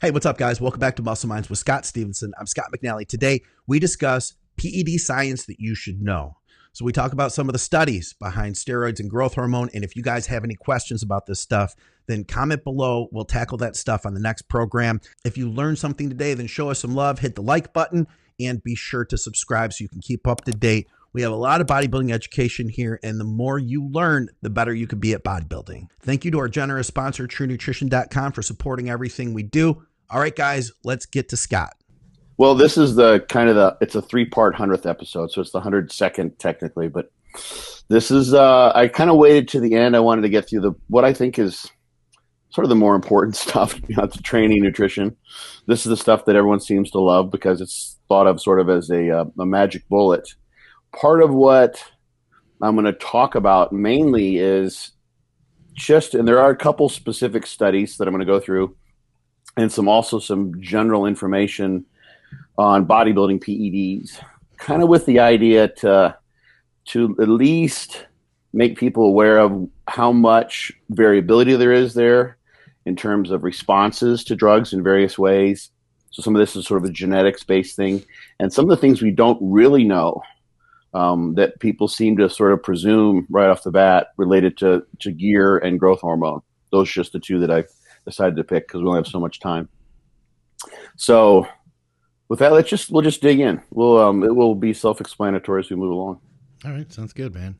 Hey, what's up, guys? Welcome back to Muscle Minds with Scott Stevenson. I'm Scott McNally. Today, we discuss PED science that you should know. So we talk about some of the studies behind steroids and growth hormone. And if you guys have any questions about this stuff, then comment below. We'll tackle that stuff on the next program. If you learned something today, then show us some love, hit the like button, and be sure to subscribe so you can keep up to date. We have a lot of bodybuilding education here, and the more you learn, the better you can be at bodybuilding. Thank you to our generous sponsor, TrueNutrition.com, for supporting everything we do. All right, guys, let's get to Scott. Well, this is it's a 3-part 100th episode, so it's the 102nd technically, but this is, I kind of waited to the end. I wanted to get through what I think is sort of the more important stuff, the training, nutrition. This is the stuff that everyone seems to love because it's thought of sort of as a magic bullet. Part of what I'm going to talk about mainly is and there are a couple specific studies that I'm going to go through, and some general information on bodybuilding PEDs, kind of with the idea to at least make people aware of how much variability there is there in terms of responses to drugs in various ways. So some of this is sort of a genetics-based thing, and some of the things we don't really know that people seem to sort of presume right off the bat related to gear and growth hormone. Those are just the two that I've decided to pick because we only have so much time. So with that, we'll just dig in. It will be self-explanatory as we move along. All right, sounds good, man.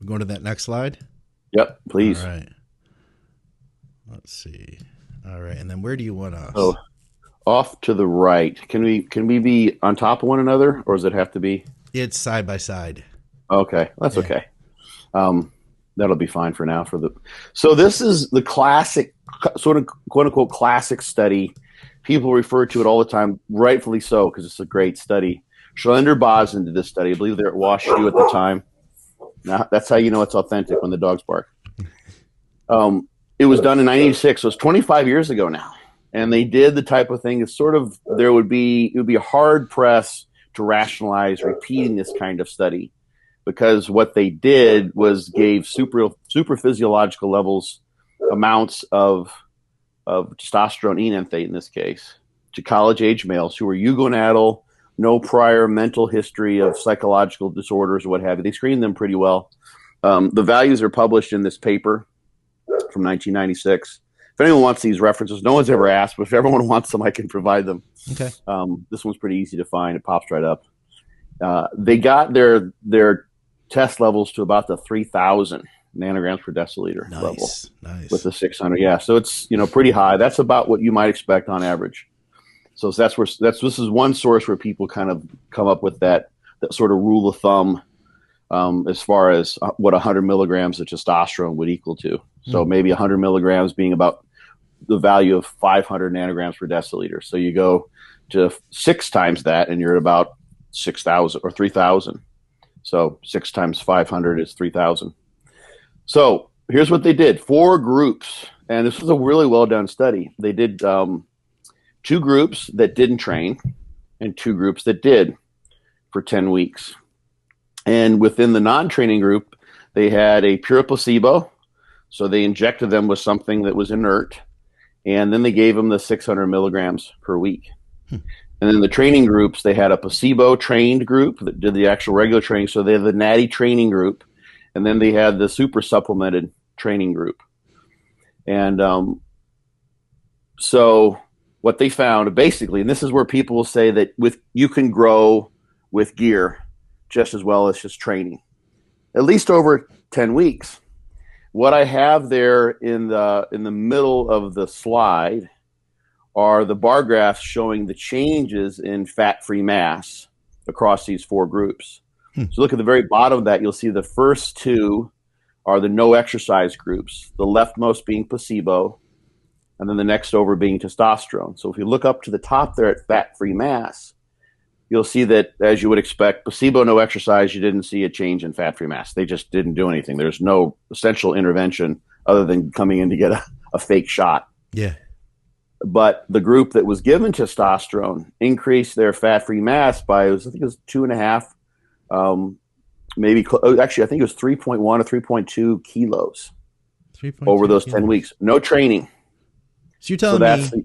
We're going to that next slide. Yep, please. All right. Let's see. All right, and then where do you want us? Oh, off to the right. Can we be on top of one another, or does it have to be? It's side by side. Okay, that's okay. That'll be fine for now. So this is the classic, sort of quote unquote classic study. People refer to it all the time, rightfully so, because it's a great study. Shalender Bosden did this study. I believe they're at Wash U at the time. Now, that's how you know it's authentic when the dogs bark. It was done in 1986, so it's 25 years ago now. And they did the type of thing. It's sort of it would be a hard press to rationalize repeating this kind of study, because what they did was gave super physiological levels, amounts of testosterone enanthate in this case, to college-age males who were eugonadal, no prior mental history of psychological disorders or what have you. They screened them pretty well. The values are published in this paper from 1996. If anyone wants these references, no one's ever asked, but if everyone wants them, I can provide them. Okay. This one's pretty easy to find. It pops right up. They got their test levels to about the 3,000 nanograms per deciliter level with the 600. Yeah, so it's pretty high. That's about what you might expect on average. So this is one source where people kind of come up with that sort of rule of thumb as far as what 100 milligrams of testosterone would equal to. So maybe 100 milligrams being about the value of 500 nanograms per deciliter. So you go to 6 times that, and you're at about 6,000 or 3,000. So 6 times 500 is 3,000. So here's what they did. 4 groups, and this was a really well-done study. They did 2 groups that didn't train and 2 groups that did for 10 weeks. And within the non-training group, they had a pure placebo. So they injected them with something that was inert, and then they gave them the 600 milligrams per week. And then the training groups, they had a placebo-trained group that did the actual regular training. So they had the natty training group, and then they had the super supplemented training group. And so what they found, basically, and this is where people will say that you can grow with gear just as well as just training, at least over 10 weeks. What I have there in the middle of the slide are the bar graphs showing the changes in fat-free mass across these 4 groups. So look at the very bottom of that. You'll see the first 2 are the no exercise groups, the leftmost being placebo, and then the next over being testosterone. So if you look up to the top there at fat-free mass, you'll see that, as you would expect, placebo, no exercise, you didn't see a change in fat-free mass. They just didn't do anything. There's no essential intervention other than coming in to get a fake shot. Yeah. But the group that was given testosterone increased their fat-free mass by, I think it was 2.5, actually, I think it was 3.1 or 3.2 kilos over those 10 weeks. No training. So you're telling me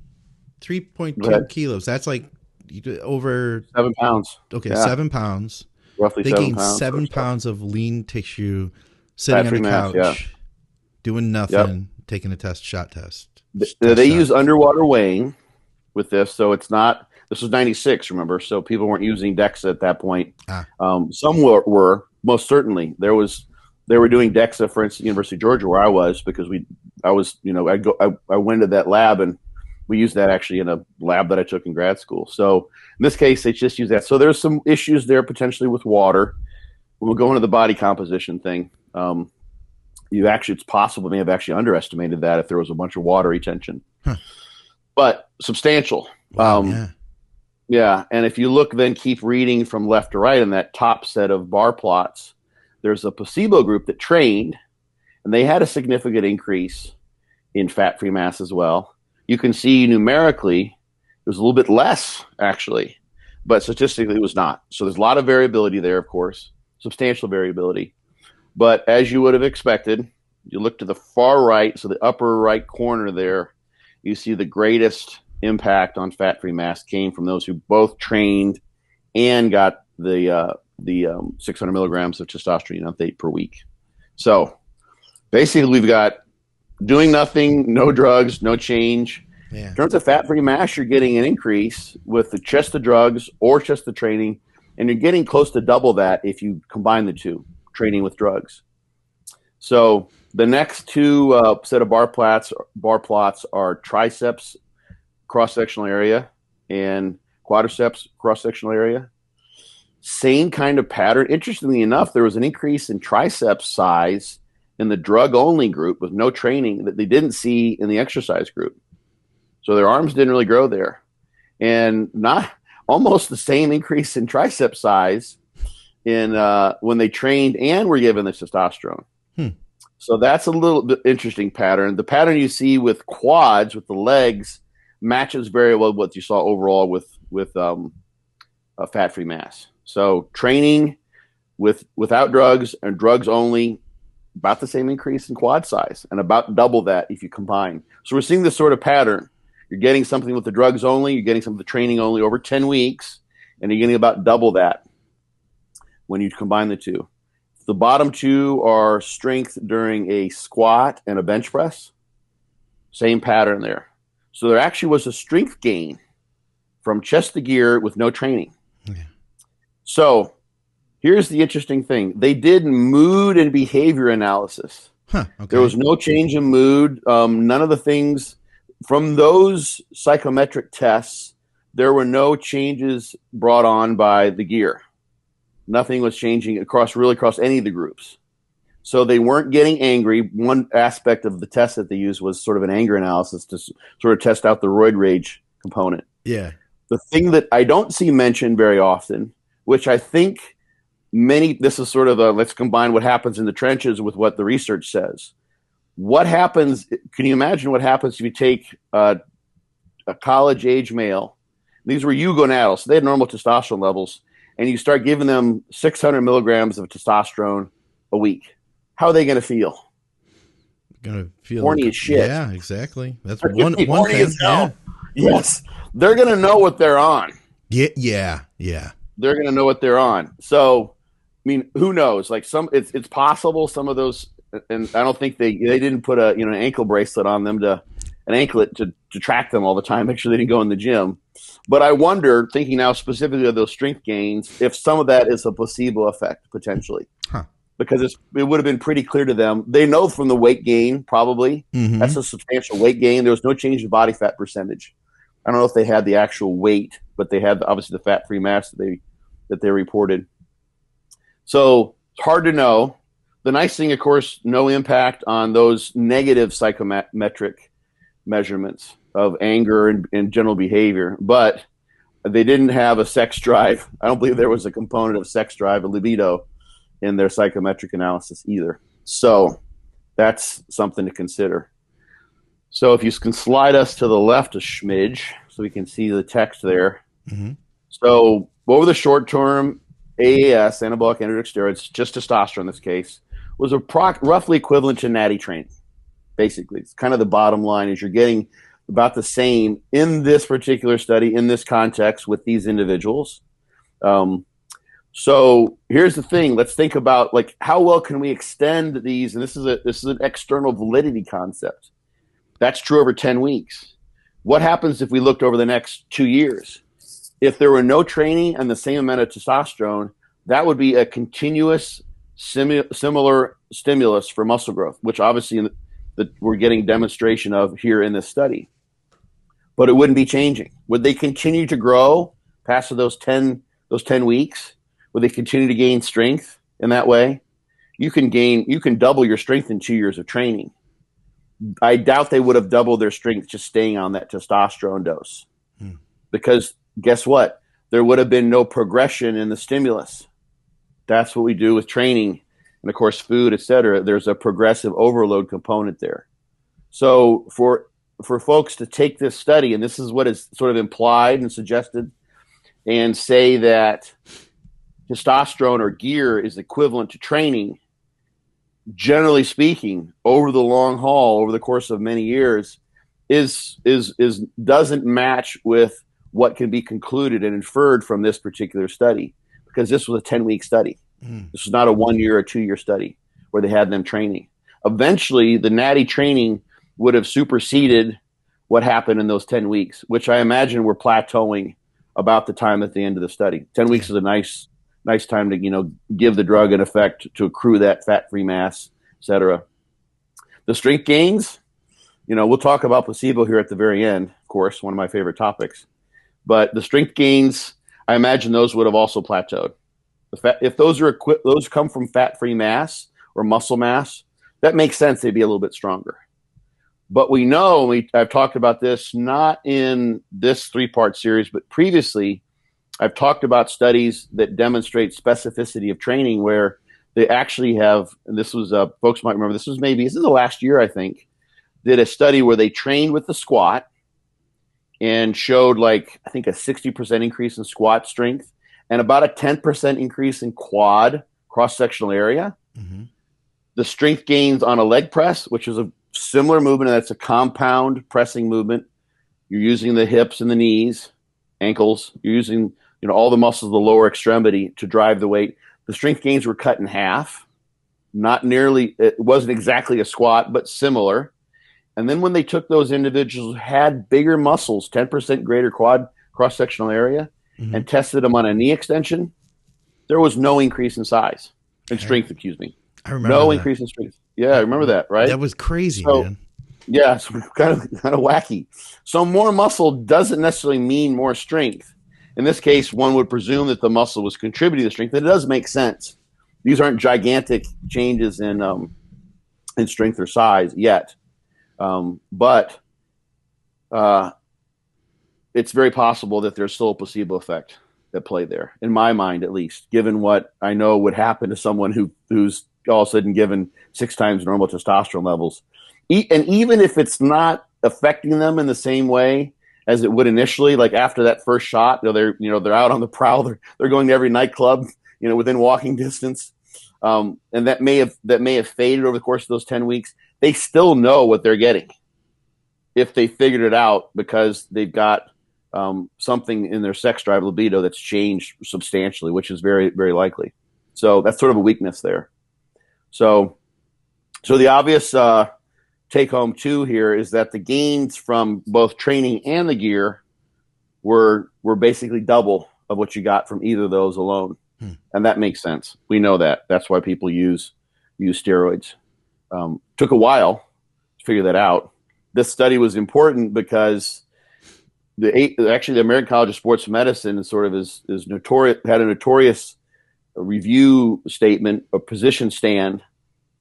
3.2 kilos. That's like over 7 pounds. Okay, yeah. 7 pounds. Roughly they 7 gained pounds. 7 pounds of lean tissue sitting on the couch, doing nothing, taking a shot test. They use underwater weighing with this, so it's not. This was 96, remember? So people weren't using DEXA at that point. Some were, most certainly. They were doing DEXA, for instance, University of Georgia, where I was, because I went to that lab, and we used that actually in a lab that I took in grad school. So in this case, they just use that. So there's some issues there potentially with water. We'll go into the body composition thing. It's possible they may have actually underestimated that if there was a bunch of water retention, but substantial. Wow, yeah. And if you look, then keep reading from left to right in that top set of bar plots, there's a placebo group that trained, and they had a significant increase in fat-free mass as well. You can see numerically it was a little bit less, actually, but statistically it was not. So there's a lot of variability there, of course, substantial variability. But as you would have expected, you look to the far right, so the upper right corner there, you see the greatest impact on fat-free mass came from those who both trained and got the 600 milligrams of testosterone enophate per week. So basically we've got doing nothing, no drugs, no change. Yeah. In terms of fat-free mass, you're getting an increase with just the drugs or just the training, and you're getting close to double that if you combine the two, training with drugs. So the next two set of bar plots are triceps cross-sectional area and quadriceps cross-sectional area. Same kind of pattern. Interestingly enough, there was an increase in triceps size in the drug-only group with no training that they didn't see in the exercise group. So their arms didn't really grow there. And not almost the same increase in tricep size in when they trained and were given the testosterone. So that's a little bit interesting pattern. The pattern you see with quads, with the legs, matches very well what you saw overall with fat-free mass. So training without drugs and drugs only, about the same increase in quad size and about double that if you combine. So we're seeing this sort of pattern. You're getting something with the drugs only, you're getting some of the training only over 10 weeks, and you're getting about double that when you combine the two. The bottom two are strength during a squat and a bench press. Same pattern there. So there actually was a strength gain from chest to gear with no training. Yeah. So here's the interesting thing. They did mood and behavior analysis. Okay. There was no change in mood. None of the things from those psychometric tests, there were no changes brought on by the gear. Nothing was changing across any of the groups. So they weren't getting angry. One aspect of the test that they used was sort of an anger analysis to sort of test out the roid rage component. Yeah. The thing that I don't see mentioned very often, which I think this is sort of let's combine what happens in the trenches with what the research says. What happens, can you imagine what happens if you take a college-age male, these were eugonadals, so they had normal testosterone levels, and you start giving them 600 milligrams of testosterone a week? How are they going to feel? Going to feel horny as shit. Yeah, exactly. That's one thing. As hell. Yeah. Yes, they're going to know what they're on. Yeah. They're going to know what they're on. So, I mean, who knows? Like it's possible some of those, and I don't think they didn't put an ankle bracelet on them an anklet to track them all the time. Make sure they didn't go in the gym. But I wonder, thinking now specifically of those strength gains, if some of that is a placebo effect potentially. Because it would have been pretty clear to them. They know from the weight gain, probably. Mm-hmm. That's a substantial weight gain. There was no change in body fat percentage. I don't know if they had the actual weight, but they had obviously the fat-free mass that they reported. So it's hard to know. The nice thing, of course, no impact on those negative psychometric measurements of anger and general behavior. But they didn't have a sex drive. I don't believe there was a component of sex drive, a libido, in their psychometric analysis either. So that's something to consider. So if you can slide us to the left a smidge so we can see the text there. Mm-hmm. So over the short term, AAS, anabolic androgen steroids, just testosterone in this case, was roughly equivalent to natty training. Basically, it's kind of the bottom line is you're getting about the same in this particular study, in this context with these individuals. So here's the thing. Let's think about like how well can we extend these, and this is an external validity concept. That's true over 10 weeks. What happens if we looked over the next 2 years? If there were no training and the same amount of testosterone, that would be a continuous similar stimulus for muscle growth, which obviously we're getting demonstration of here in this study. But it wouldn't be changing. Would they continue to grow past those 10 weeks? Would they continue to gain strength in that way? You can double your strength in 2 years of training. I doubt they would have doubled their strength just staying on that testosterone dose. Because guess what? There would have been no progression in the stimulus. That's what we do with training. And of course, food, et cetera. There's a progressive overload component there. So for folks to take this study, and this is what is sort of implied and suggested, and say that testosterone or gear is equivalent to training, generally speaking, over the long haul, over the course of many years, doesn't match with what can be concluded and inferred from this particular study, because this was a 10-week study. This was not a 1 year or 2 year study where they had them training. Eventually, the natty training would have superseded what happened in those 10 weeks, which I imagine were plateauing about the time at the end of the study. 10 weeks is a nice time to, give the drug an effect to accrue that fat-free mass, et cetera. The strength gains, we'll talk about placebo here at the very end, of course, one of my favorite topics. But the strength gains, I imagine those would have also plateaued. If those come from fat-free mass or muscle mass, that makes sense. They'd be a little bit stronger. But we know, I've talked about this not in this 3-part series, but previously, I've talked about studies that demonstrate specificity of training where they actually have, and this was, folks might remember, this is in the last year, I think, did a study where they trained with the squat and showed I think a 60% increase in squat strength and about a 10% increase in quad cross-sectional area. Mm-hmm. The strength gains on a leg press, which is a similar movement, and that's a compound pressing movement. You're using the hips and the knees, ankles. You're using all the muscles of the lower extremity to drive the weight. The strength gains were cut in half. Not nearly, it wasn't exactly a squat, but similar. And then when they took those individuals who had bigger muscles, 10% greater quad cross-sectional area, mm-hmm. and tested them on a knee extension, there was no increase in size, in strength, excuse me. I remember no that. Increase in strength. Yeah, I remember that, right? That was crazy, man. Yeah, it's kind of wacky. So more muscle doesn't necessarily mean more strength. In this case, one would presume that the muscle was contributing to strength. And it does make sense. These aren't gigantic changes in strength or size yet. But it's very possible that there's still a placebo effect at play there, in my mind at least, given what I know would happen to someone who's all of a sudden given 6 times normal testosterone levels. And even if it's not affecting them in the same way as it would initially, like after that first shot, they're out on the prowl, they're going to every nightclub, within walking distance. And that may have faded over the course of those 10 weeks. They still know what they're getting if they figured it out, because they've got something in their sex drive libido that's changed substantially, which is very, very likely. So that's sort of a weakness there. So the obvious take home too here is that the gains from both training and the gear were basically double of what you got from either of those alone. And that makes sense. We know that. That's why people use steroids. Took a while to figure that out. This study was important because the American College of Sports Medicine is notorious, had a notorious review statement, a position stand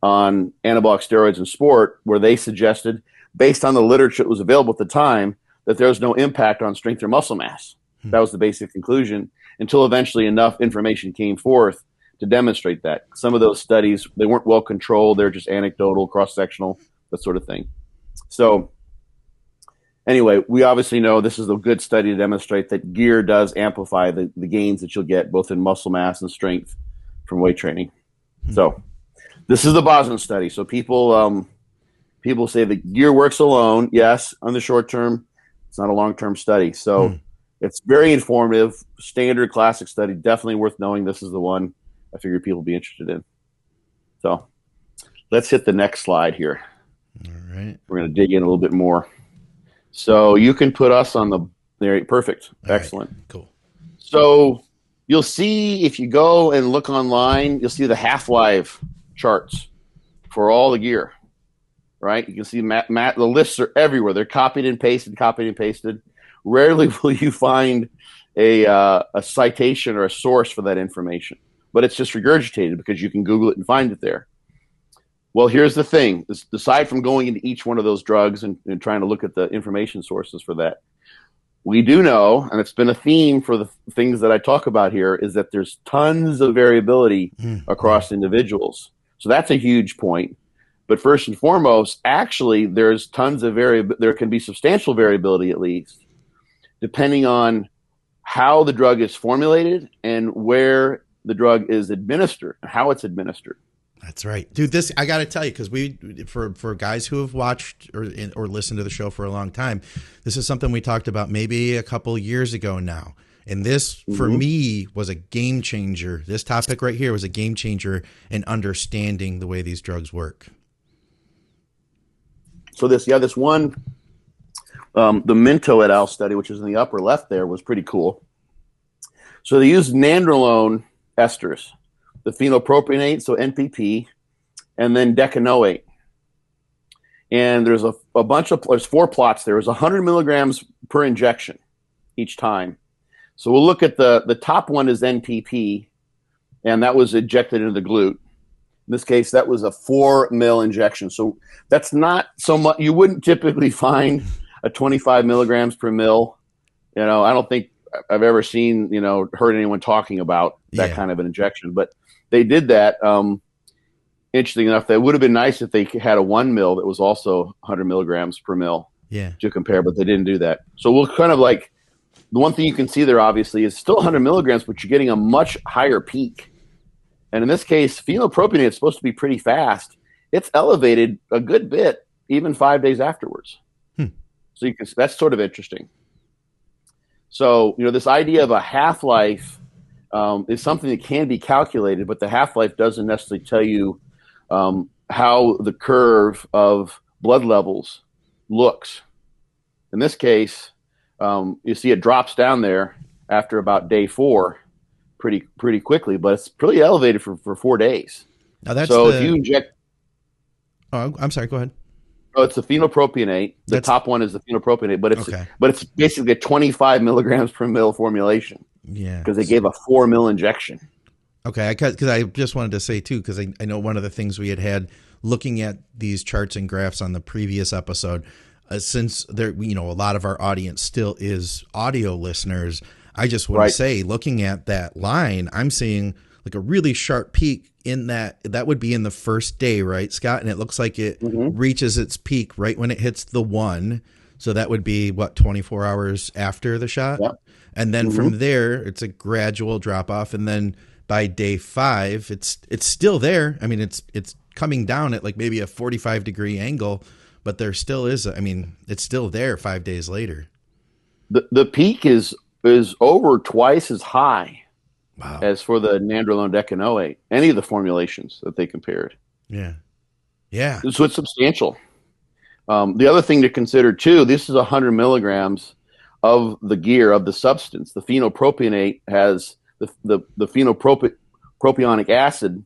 on anabolic steroids in sport, where they suggested, based on the literature that was available at the time, that there was no impact on strength or muscle mass. That was the basic conclusion, until eventually enough information came forth to demonstrate that. Some of those studies, they weren't well controlled. They're just anecdotal, cross-sectional, that sort of thing. So anyway, we obviously know this is a good study to demonstrate that gear does amplify the gains that you'll get both in muscle mass and strength from weight training. So this is the Boston study. So people people say the gear works alone. Yes, on the short term, it's not a long-term study. So it's very informative, standard classic study, definitely worth knowing. This is the one I figured people would be interested in. So let's hit the next slide here. All right. We're going to dig in a little bit more. So you can put us on the there. Perfect. Excellent. Right. Cool. So you'll see if you go and look online, you'll see the half-life charts for all the gear, right? You can see the lists are everywhere. They're copied and pasted. Rarely will you find a citation or a source for that information, but it's just regurgitated because you can Google it and find it there. Well, here's the thing. Aside from going into each one of those drugs and trying to look at the information sources for that, we do know, and it's been a theme for the things that I talk about here, is that there's tons of variability across individuals. So that's a huge point. But first and foremost, actually, there's tons of there can be substantial variability, at least, depending on how the drug is formulated and where the drug is administered, and how it's administered. That's right, dude. This I got to tell you, because for guys who have watched or listened to the show for a long time, this is something we talked about maybe a couple years ago now, and this for me was a game changer. This topic right here was a game changer in understanding the way these drugs work. So this one, the Minto et al. Study, which is in the upper left there, was pretty cool. So they used nandrolone esters, the phenylpropionate, so NPP, and then decanoate. And there's there's 4 plots there. There's 100 milligrams per injection each time. So we'll look at the top one is NPP, and that was injected into the glute. In this case, that was a 4 mil injection. So that's not so much. You wouldn't typically find a 25 milligrams per mil. I don't think I've ever seen, heard anyone talking about that kind of an injection, but they did that. Interesting enough, that would have been nice if they had a 1 mil that was also 100 milligrams per mil to compare, but they didn't do that. So we'll kind of the one thing you can see there obviously is still 100 milligrams, but you're getting a much higher peak. And in this case, phenylpropionate is supposed to be pretty fast. It's elevated a good bit, even 5 days afterwards. So that's sort of interesting. So, this idea of a half-life is something that can be calculated, but the half-life doesn't necessarily tell you how the curve of blood levels looks. In this case, you see it drops down there after about day 4 pretty quickly, but it's pretty elevated for 4 days. Now if you inject... Oh, I'm sorry, go ahead. Oh, it's the phenylpropionate. The top one is the phenylpropionate, but it's basically a 25 milligrams per mil formulation. Yeah, because they gave a 4 mil injection. Okay, because I just wanted to say too, because I know one of the things we had looking at these charts and graphs on the previous episode, since there, a lot of our audience still is audio listeners. I just want to say, looking at that line, I'm seeing like a really sharp peak in that would be in the first day, right, Scott? And it looks like it reaches its peak right when it hits the 1. So that would be 24 hours after the shot. Yep. And then from there, it's a gradual drop off. And then by day 5, it's still there. I mean, it's coming down at like maybe a 45-degree angle, but there still is, it's still there 5 days later. The peak is over twice as high as for the nandrolone decanoate, any of the formulations that they compared. Yeah. Yeah. So it's substantial. The other thing to consider too, this is 100 milligrams of the gear, of the substance. The phenylpropionate has the phenylpropionic acid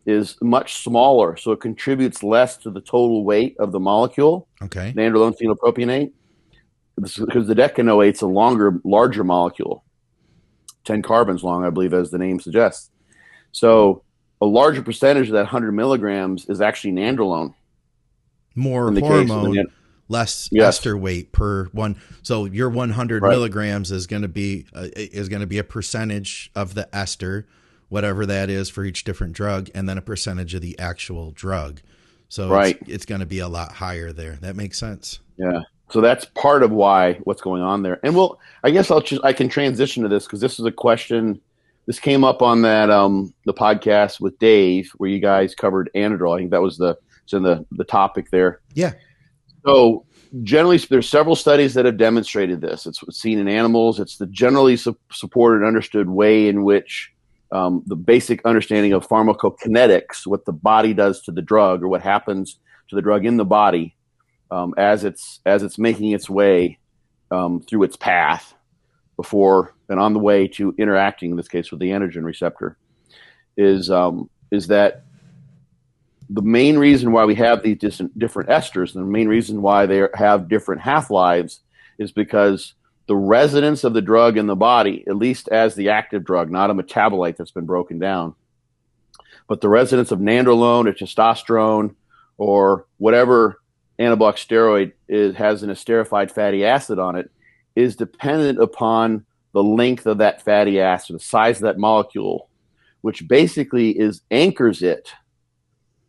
is much smaller, so it contributes less to the total weight of the molecule. Okay. Nandrolone phenylpropionate, because the decanoate's a larger molecule, 10 carbons long, I believe, as the name suggests. So a larger percentage of that 100 milligrams is actually nandrolone. More hormone, less ester weight per one. So your 100 milligrams is going to be a percentage of the ester, whatever that is for each different drug, and then a percentage of the actual drug. So it's going to be a lot higher there. That makes sense. Yeah. So that's part of what's going on there. And I guess I can transition to this because this is a question. This came up on that the podcast with Dave where you guys covered Anadrol. I think that was the It's in the topic there. Yeah. So generally, there's several studies that have demonstrated this. It's seen in animals. It's the generally supported and understood way in which the basic understanding of pharmacokinetics, what the body does to the drug or what happens to the drug in the body as it's making its way through its path before and on the way to interacting, in this case with the androgen receptor, is that the main reason why we have these different esters, and the main reason why they have different half-lives, is because the residence of the drug in the body, at least as the active drug, not a metabolite that's been broken down, but the residence of nandrolone or testosterone or whatever anabolic steroid has an esterified fatty acid on it, is dependent upon the length of that fatty acid, the size of that molecule, which basically anchors it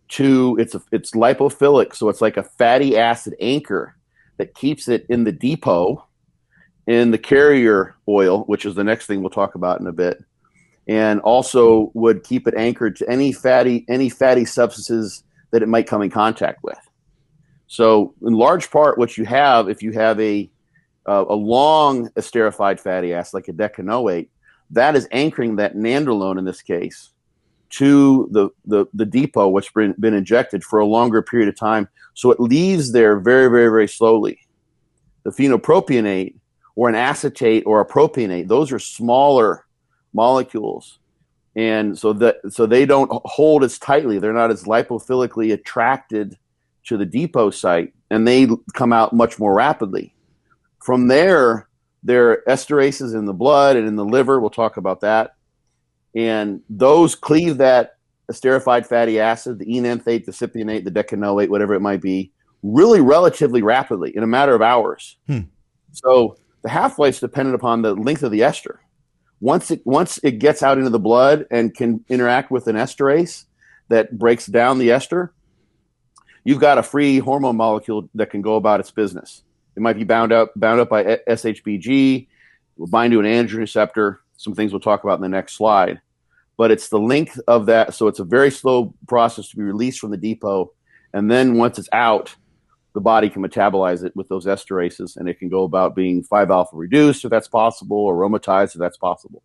to it's lipophilic, so it's like a fatty acid anchor that keeps it in the depot in the carrier oil, which is the next thing we'll talk about in a bit, and also would keep it anchored to any fatty substances that it might come in contact with. So in large part, what you have, if you have a long esterified fatty acid like a decanoate, that is anchoring that nandrolone in this case to the depot, which has been injected for a longer period of time. So it leaves there very, very, very slowly. The phenopropionate or an acetate or a propionate, those are smaller molecules. And so they don't hold as tightly. They're not as lipophilically attracted to the depot site, and they come out much more rapidly. From there are esterases in the blood and in the liver. We'll talk about that. And those cleave that esterified fatty acid, the enanthate, the cypionate, the decanoate, whatever it might be, really relatively rapidly in a matter of hours. So the half-life is dependent upon the length of the ester. Once it gets out into the blood and can interact with an esterase that breaks down the ester, you've got a free hormone molecule that can go about its business. It might be bound up by SHBG, will bind to an androgen receptor, some things we'll talk about in the next slide. But it's the length of that, so it's a very slow process to be released from the depot, and then once it's out, the body can metabolize it with those esterases, and it can go about being 5-alpha reduced if that's possible, or aromatized if that's possible.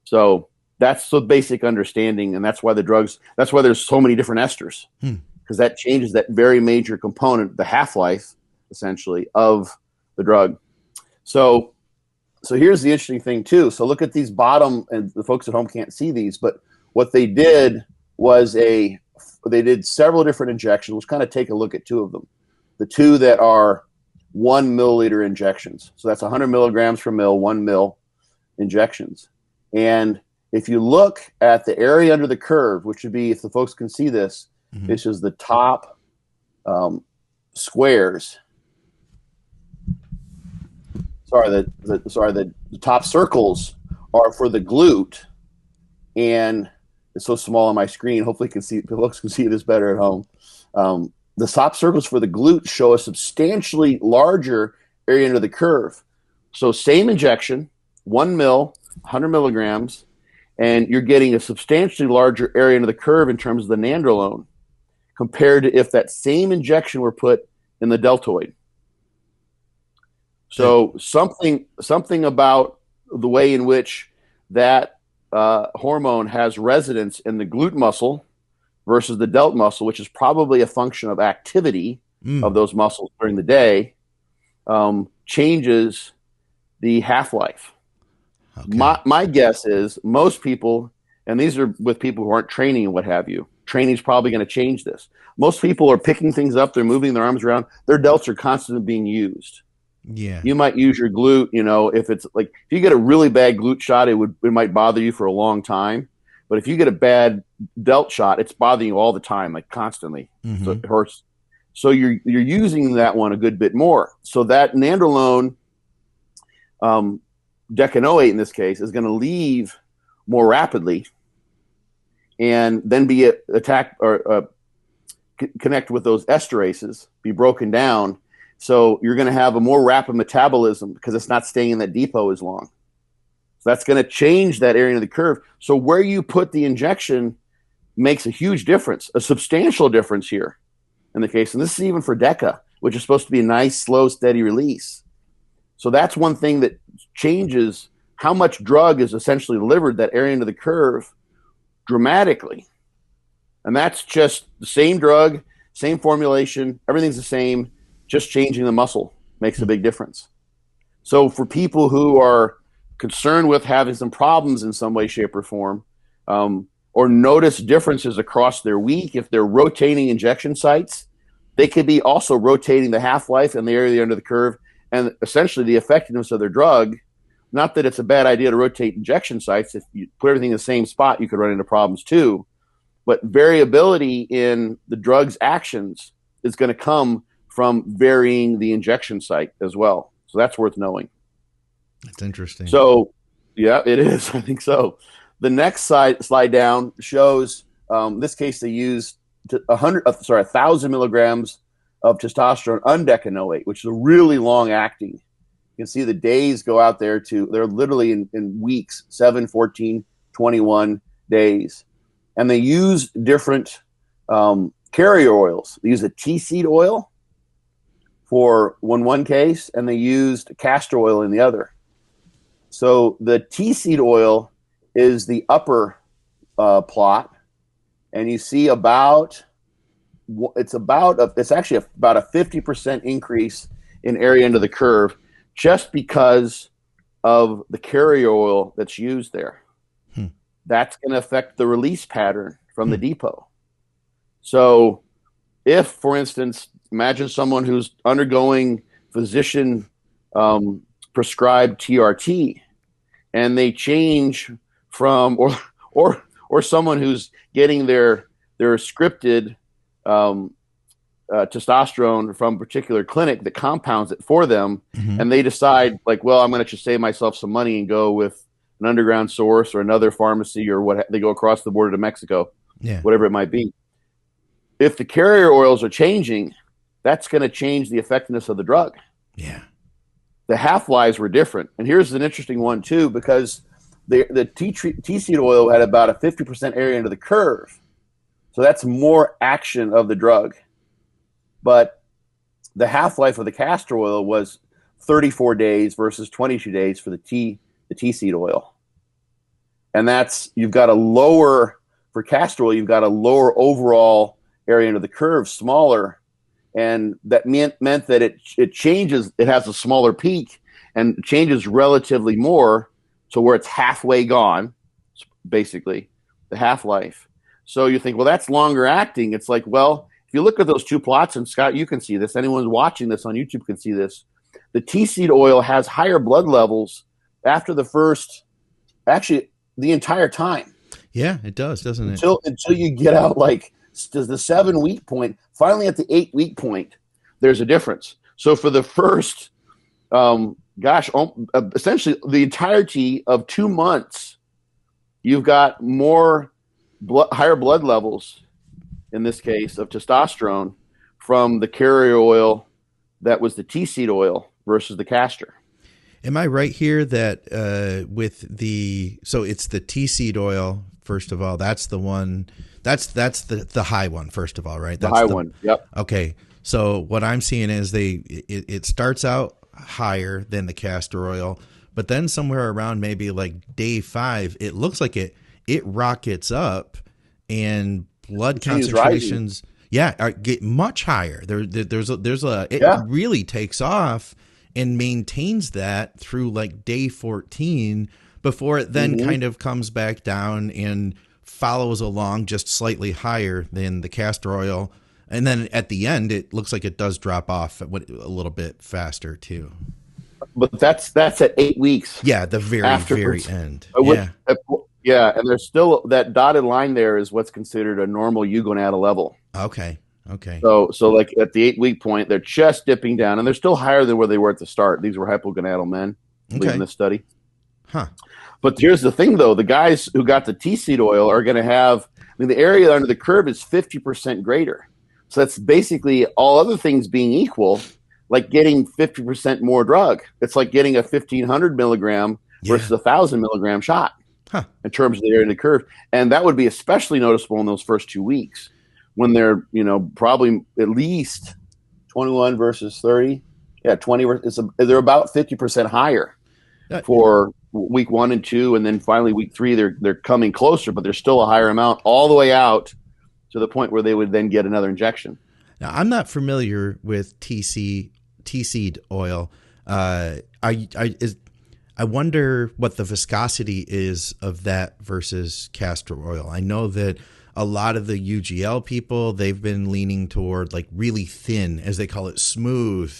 So that's the basic understanding, and that's why there's so many different esters, because that changes that very major component, the half-life, essentially, of the drug. So here's the interesting thing too. So look at these bottom, and the folks at home can't see these, but what they did was they did several different injections. Let's kind of take a look at two of them. The two that are 1 milliliter injections. So that's 100 milligrams per mil, 1 mil injections. And if you look at the area under the curve, which would be, if the folks can see this, this is the top squares. The top circles are for the glute, and it's so small on my screen. Hopefully, folks can see this better at home. The top circles for the glute show a substantially larger area under the curve. So same injection, 1 mil, 100 milligrams, and you're getting a substantially larger area under the curve in terms of the nandrolone compared to if that same injection were put in the deltoid. So something about the way in which that hormone has residence in the glute muscle versus the delt muscle, which is probably a function of activity of those muscles during the day, changes the half-life. Okay. My guess is most people, and these are with people who aren't training and what have you, training is probably going to change this. Most people are picking things up, they're moving their arms around, their delts are constantly being used. Yeah, you might use your glute. If it's like, if you get a really bad glute shot, it might bother you for a long time. But if you get a bad delt shot, it's bothering you all the time, like constantly. So it hurts. So you're using that one a good bit more. So that nandrolone decanoate in this case is going to leave more rapidly, and then be attacked or connect with those esterases, be broken down. So you're going to have a more rapid metabolism because it's not staying in that depot as long. So that's going to change that area of the curve. So where you put the injection makes a huge difference, a substantial difference here. in the case. And this is even for DECA, which is supposed to be a nice, slow, steady release. So that's one thing that changes how much drug is essentially delivered, that area under the curve, dramatically. And that's just the same drug, same formulation, everything's the same, just changing the muscle makes a big difference. So for people who are concerned with having some problems in some way, shape, or form, or notice differences across their week, if they're rotating injection sites, they could be also rotating the half-life and the area under the curve, and essentially the effectiveness of their drug. Not that it's a bad idea to rotate injection sites. If you put everything in the same spot, you could run into problems too. But variability in the drug's actions is going to come from varying the injection site as well. So that's worth knowing. That's interesting. So, yeah, it is. I think so. The next slide down shows, in this case, they used 1,000 milligrams of testosterone undecanoate, which is a really long acting. You can see the days go out there they're literally in weeks, 7, 14, 21 days. And they use different carrier oils. They use a tea seed oil for one case, and they used castor oil in the other. So the tea seed oil is the upper plot, and you see it's actually about a 50% increase in area under the curve, just because of the carrier oil that's used there. That's going to affect the release pattern from the depot. So if, for instance, imagine someone who's undergoing physician prescribed TRT, and they change from, or someone who's getting their scripted testosterone from a particular clinic that compounds it for them, and they decide, like, well, I'm going to just save myself some money and go with an underground source or another pharmacy, or what, they go across the border to Mexico, whatever it might be. If the carrier oils are changing, that's going to change the effectiveness of the drug. Yeah. The half-lives were different. And here's an interesting one too, because the tea seed oil had about a 50% area under the curve. So that's more action of the drug. But the half-life of the castor oil was 34 days versus 22 days for the tea seed oil. And you've got a lower, for castor oil, you've got a lower overall area under the curve, smaller. And that meant that it changes, it has a smaller peak and changes relatively more to where it's halfway gone, basically, the half-life. So you think, well, that's longer acting. It's like, well, if you look at those two plots, and Scott, you can see this, anyone watching this on YouTube can see this, the tea seed oil has higher blood levels after the first, actually the entire time. Yeah, it does, doesn't it? Until you get out like to the 7-week point. Finally, at the 8-week point, there's a difference. So for the first, essentially the entirety of 2 months, you've got higher blood levels, in this case, of testosterone from the carrier oil that was the tea seed oil versus the castor. Am I right here that so it's the tea seed oil, first of all, that's the one, that's the high one, first of all, right? That's the high one, yep. Okay, so what I'm seeing is it starts out higher than the castor oil, but then somewhere around maybe like day 5, it looks like it rockets up, and blood concentrations get much higher. It really takes off and maintains that through like day 14 before it then kind of comes back down and follows along just slightly higher than the castor oil. And then at the end, it looks like it does drop off a little bit faster too. But that's at 8 weeks. Yeah, the very end. Yeah, and there's still that dotted line there is what's considered a normal eugonadal level. Okay. So like at the 8-week point, they're just dipping down, and they're still higher than where they were at the start. These were hypogonadal men in this study. Huh. But here's the thing, though. The guys who got the tea seed oil are going to have, the area under the curve is 50% greater. So that's basically, all other things being equal, like getting 50% more drug. It's like getting a 1,500 milligram versus a 1,000 milligram shot in terms of the area under the curve. And that would be especially noticeable in those first 2 weeks. when they're, probably at least 21 versus 30. Yeah, 20. They're about 50% higher for week 1 and 2, and then finally week 3 they're coming closer, but there's still a higher amount all the way out to the point where they would then get another injection. Now, I'm not familiar with T-seed oil. I wonder what the viscosity is of that versus castor oil. I know that a lot of the UGL people, they've been leaning toward like really thin, as they call it, smooth,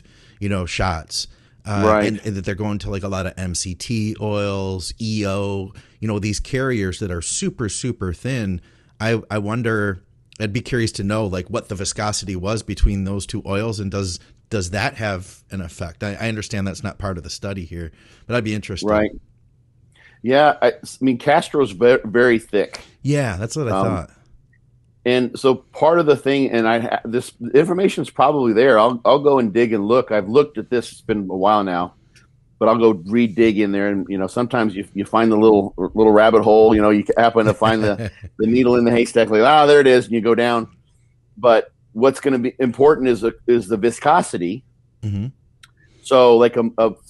shots. Right. And that they're going to like a lot of MCT oils, EO, these carriers that are super, super thin. I wonder, I'd be curious to know like what the viscosity was between those two oils, and does that have an effect? I understand that's not part of the study here, but I'd be interested. Right. Yeah. I mean, castor is very thick. Yeah, that's what I thought. And so part of the thing, and this information is probably there. I'll go and dig and look. I've looked at this. It's been a while now, but I'll go re-dig in there. And sometimes you find the little rabbit hole. You happen to find the needle in the haystack. Like, there it is, and you go down. But what's going to be important is the viscosity. Mm-hmm. So, like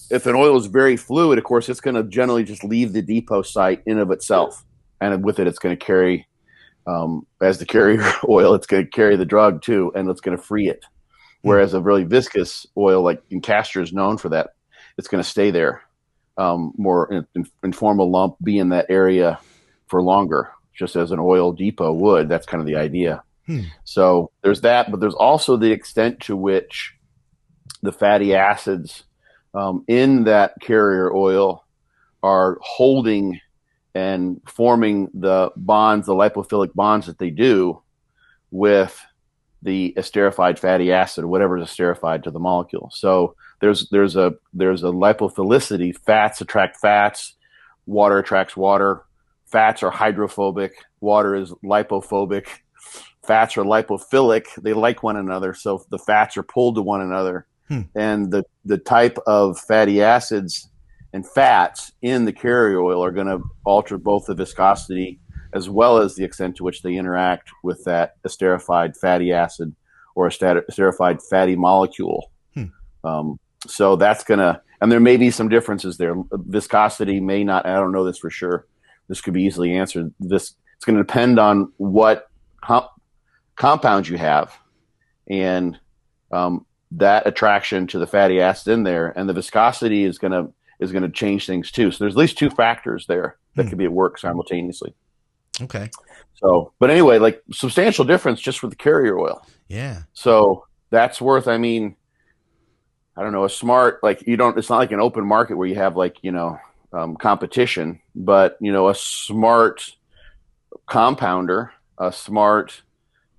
if an oil is very fluid, of course, it's going to generally just leave the depot site in of itself, and with it, it's going to carry. As the carrier oil, it's going to carry the drug too, and it's going to free it. Whereas a really viscous oil, like in castor, is known for that. It's going to stay there, more and form a lump, be in that area for longer, just as an oil depot would. That's kind of the idea. So there's that, but there's also the extent to which the fatty acids in that carrier oil are holding and forming the bonds, the lipophilic bonds that they do with the esterified fatty acid, whatever is esterified to the molecule. So there's a lipophilicity. Fats attract fats, water attracts water. Fats are hydrophobic, water is lipophobic. Fats are lipophilic. They like one another, so the fats are pulled to one another. And the type of fatty acids and fats in the carrier oil are going to alter both the viscosity as well as the extent to which they interact with that esterified fatty acid or esterified fatty molecule. So that's going to, and there may be some differences there. Viscosity may not, I don't know this for sure. This could be easily answered. It's going to depend on what compounds you have and that attraction to the fatty acid in there, and the viscosity is going to change things too. So there's at least two factors there that could be at work simultaneously. Okay. So, but anyway, like substantial difference just with the carrier oil. Yeah. So that's worth, I mean, I don't know, a smart, like it's not like an open market where you have like, competition, but a smart compounder, a smart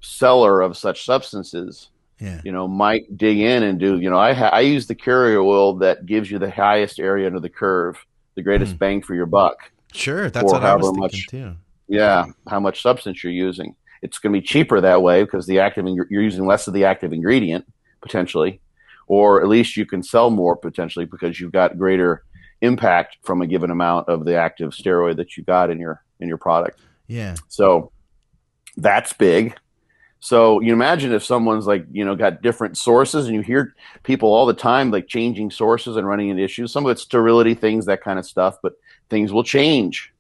seller of such substances, might dig in and do, I use the carrier oil that gives you the highest area under the curve, the greatest bang for your buck. Sure. That's what I was thinking too. Yeah. How much substance you're using. It's going to be cheaper that way because you're using less of the active ingredient potentially, or at least you can sell more potentially because you've got greater impact from a given amount of the active steroid that you got in your product. Yeah. So that's big. So you imagine if someone's like, got different sources, and you hear people all the time, like changing sources and running into issues. Some of it's sterility things, that kind of stuff, but things will change.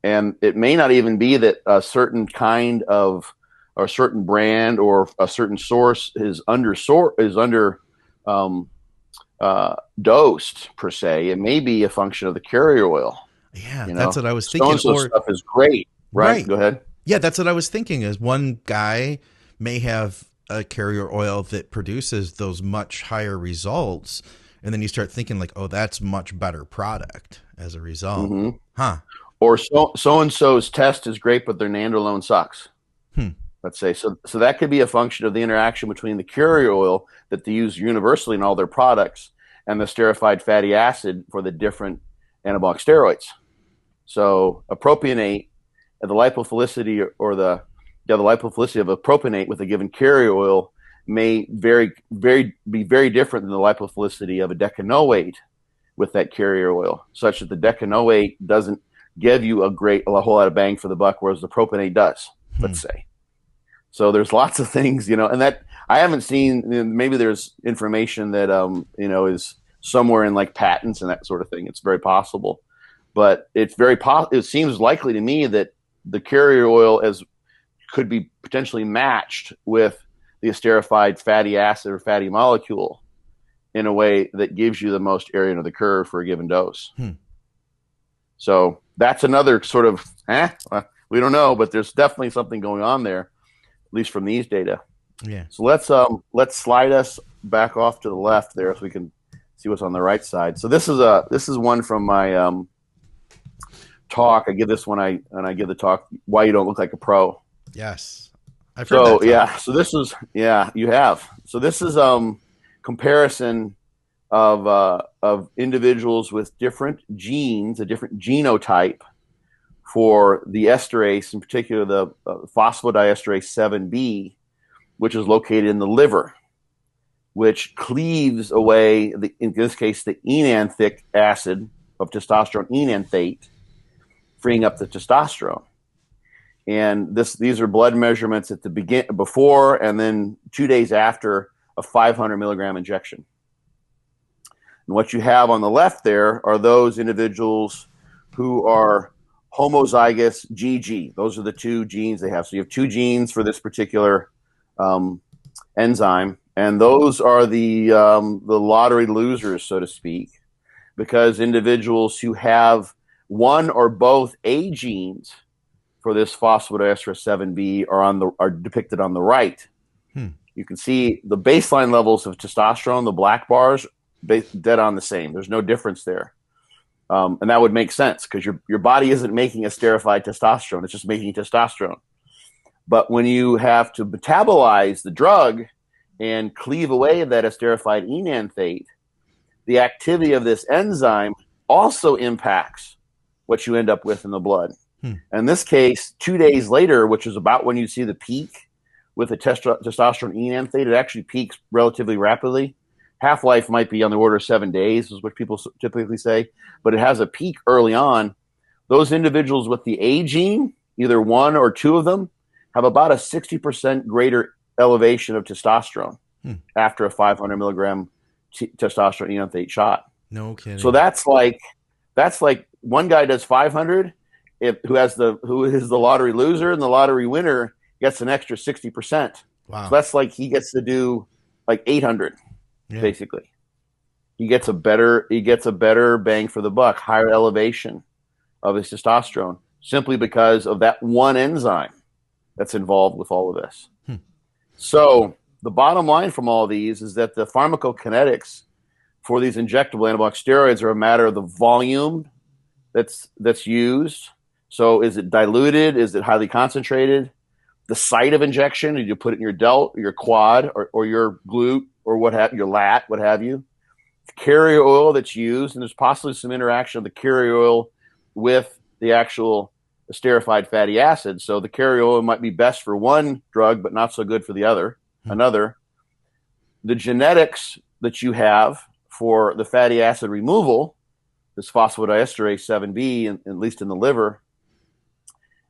And it may not even be that a certain kind of, or a certain brand or a certain source is under dosed per se. It may be a function of the carrier oil. Yeah, that's what I was thinking. So stuff is great, right? Go ahead. Yeah, that's what I was thinking. Is one guy may have a carrier oil that produces those much higher results, and then you start thinking like, oh, that's much better product as a result. Mm-hmm. Huh. Or so-and-so's test is great, but their nandrolone sucks. Let's say. So that could be a function of the interaction between the carrier oil that they use universally in all their products and the esterified fatty acid for the different anabolic steroids. So a propionate, the lipophilicity or the lipophilicity of a propionate with a given carrier oil may be very different than the lipophilicity of a decanoate with that carrier oil, such that the decanoate doesn't give you a whole lot of bang for the buck, whereas the propionate does, let's say. So there's lots of things, and that I haven't seen. Maybe there's information that is somewhere in like patents and that sort of thing. It's very possible, but it's it seems likely to me that the carrier oil could be potentially matched with the esterified fatty acid or fatty molecule in a way that gives you the most area under the curve for a given dose. So that's another sort of we don't know, but there's definitely something going on there, at least from these data. Yeah. So let's slide us back off to the left there so we can see what's on the right side. So this is one from my talk. I give this when I give the talk, Why You Don't Look Like a Pro. Yes. I've heard that talk. Yeah. So this is you have. So this is comparison of individuals with different genes, a different genotype for the esterase, in particular the phosphodiesterase 7B, which is located in the liver, which cleaves away, in this case, the enanthic acid of testosterone, enanthate, freeing up the testosterone. And these are blood measurements at the before and then 2 days after a 500 milligram injection. And what you have on the left there are those individuals who are homozygous GG. Those are the two genes they have. So you have two genes for this particular enzyme, and those are the lottery losers, so to speak, because individuals who have one or both A genes for this phosphodiesterase 7B are depicted on the right. You can see the baseline levels of testosterone, the black bars, dead on the same. There's no difference there. And that would make sense because your body isn't making esterified testosterone. It's just making testosterone. But when you have to metabolize the drug and cleave away that esterified enanthate, the activity of this enzyme also impacts what you end up with in the blood. In this case, 2 days later, which is about when you see the peak with the testosterone enanthate, it actually peaks relatively rapidly. Half-life might be on the order of 7 days, is what people typically say, but it has a peak early on. Those individuals with the A gene, either one or two of them, have about a 60% greater elevation of testosterone after a 500 milligram testosterone enanthate shot. No kidding. So that's like one guy does 500, who is the lottery loser, and the lottery winner gets an extra 60%. Wow. So that's like he gets to do like 800. Yeah. Basically, he gets a better bang for the buck, higher elevation of his testosterone, simply because of that one enzyme that's involved with all of this. So the bottom line from all of these is that the pharmacokinetics for these injectable anabolic steroids are a matter of the volume that's used. So is it diluted? Is it highly concentrated? The site of injection, did you put it in your delt, or your quad, or your glute, or your lat, what have you? The carrier oil that's used, and there's possibly some interaction of the carrier oil with the actual esterified fatty acid. So the carrier oil might be best for one drug, but not so good for the other. Another. The genetics that you have for the fatty acid removal, this phosphodiesterase 7B, at least in the liver.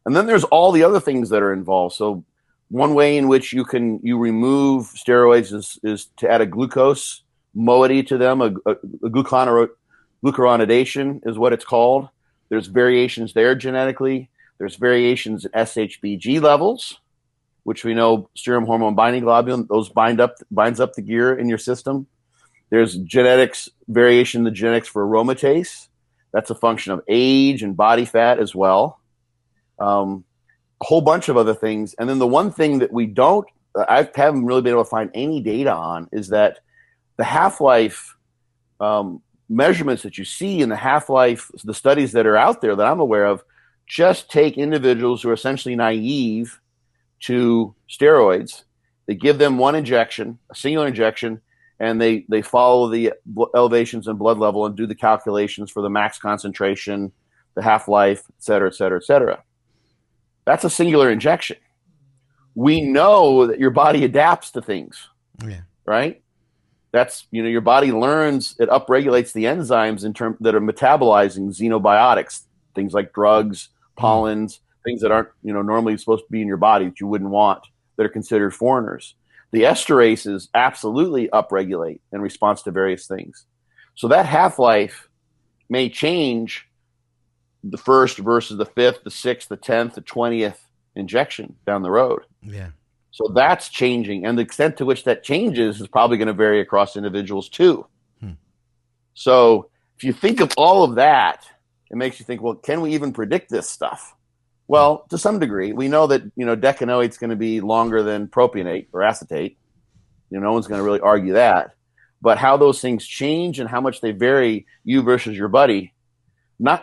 And then there's all the other things that are involved. So one way in which you remove steroids is to add a glucose moiety to them, a glucuronidation is what it's called. There's variations there genetically. There's variations in SHBG levels, which we know serum hormone binding globulin, those binds up the gear in your system. There's variation in the genetics for aromatase. That's a function of age and body fat as well. A whole bunch of other things. And then the one thing that I haven't really been able to find any data on is that the half-life measurements that you see in the half-life, the studies that are out there that I'm aware of, just take individuals who are essentially naive to steroids. They give them one injection, a singular injection, and they follow the elevations in blood level and do the calculations for the max concentration, the half-life, et cetera, et cetera, et cetera. That's a singular injection. We know that your body adapts to things, right? That's, your body learns, it upregulates the enzymes that are metabolizing xenobiotics, things like drugs, pollens, things that aren't, normally supposed to be in your body that you wouldn't want. that are considered foreigners. The esterases absolutely upregulate in response to various things. So that half-life may change the first versus the fifth, the sixth, the 10th, the 20th injection down the road. Yeah. So that's changing. And the extent to which that changes is probably going to vary across individuals too. So if you think of all of that, it makes you think, well, can we even predict this stuff? Well, to some degree, we know that, decanoate is going to be longer than propionate or acetate. No one's going to really argue that. But how those things change and how much they vary, you versus your buddy,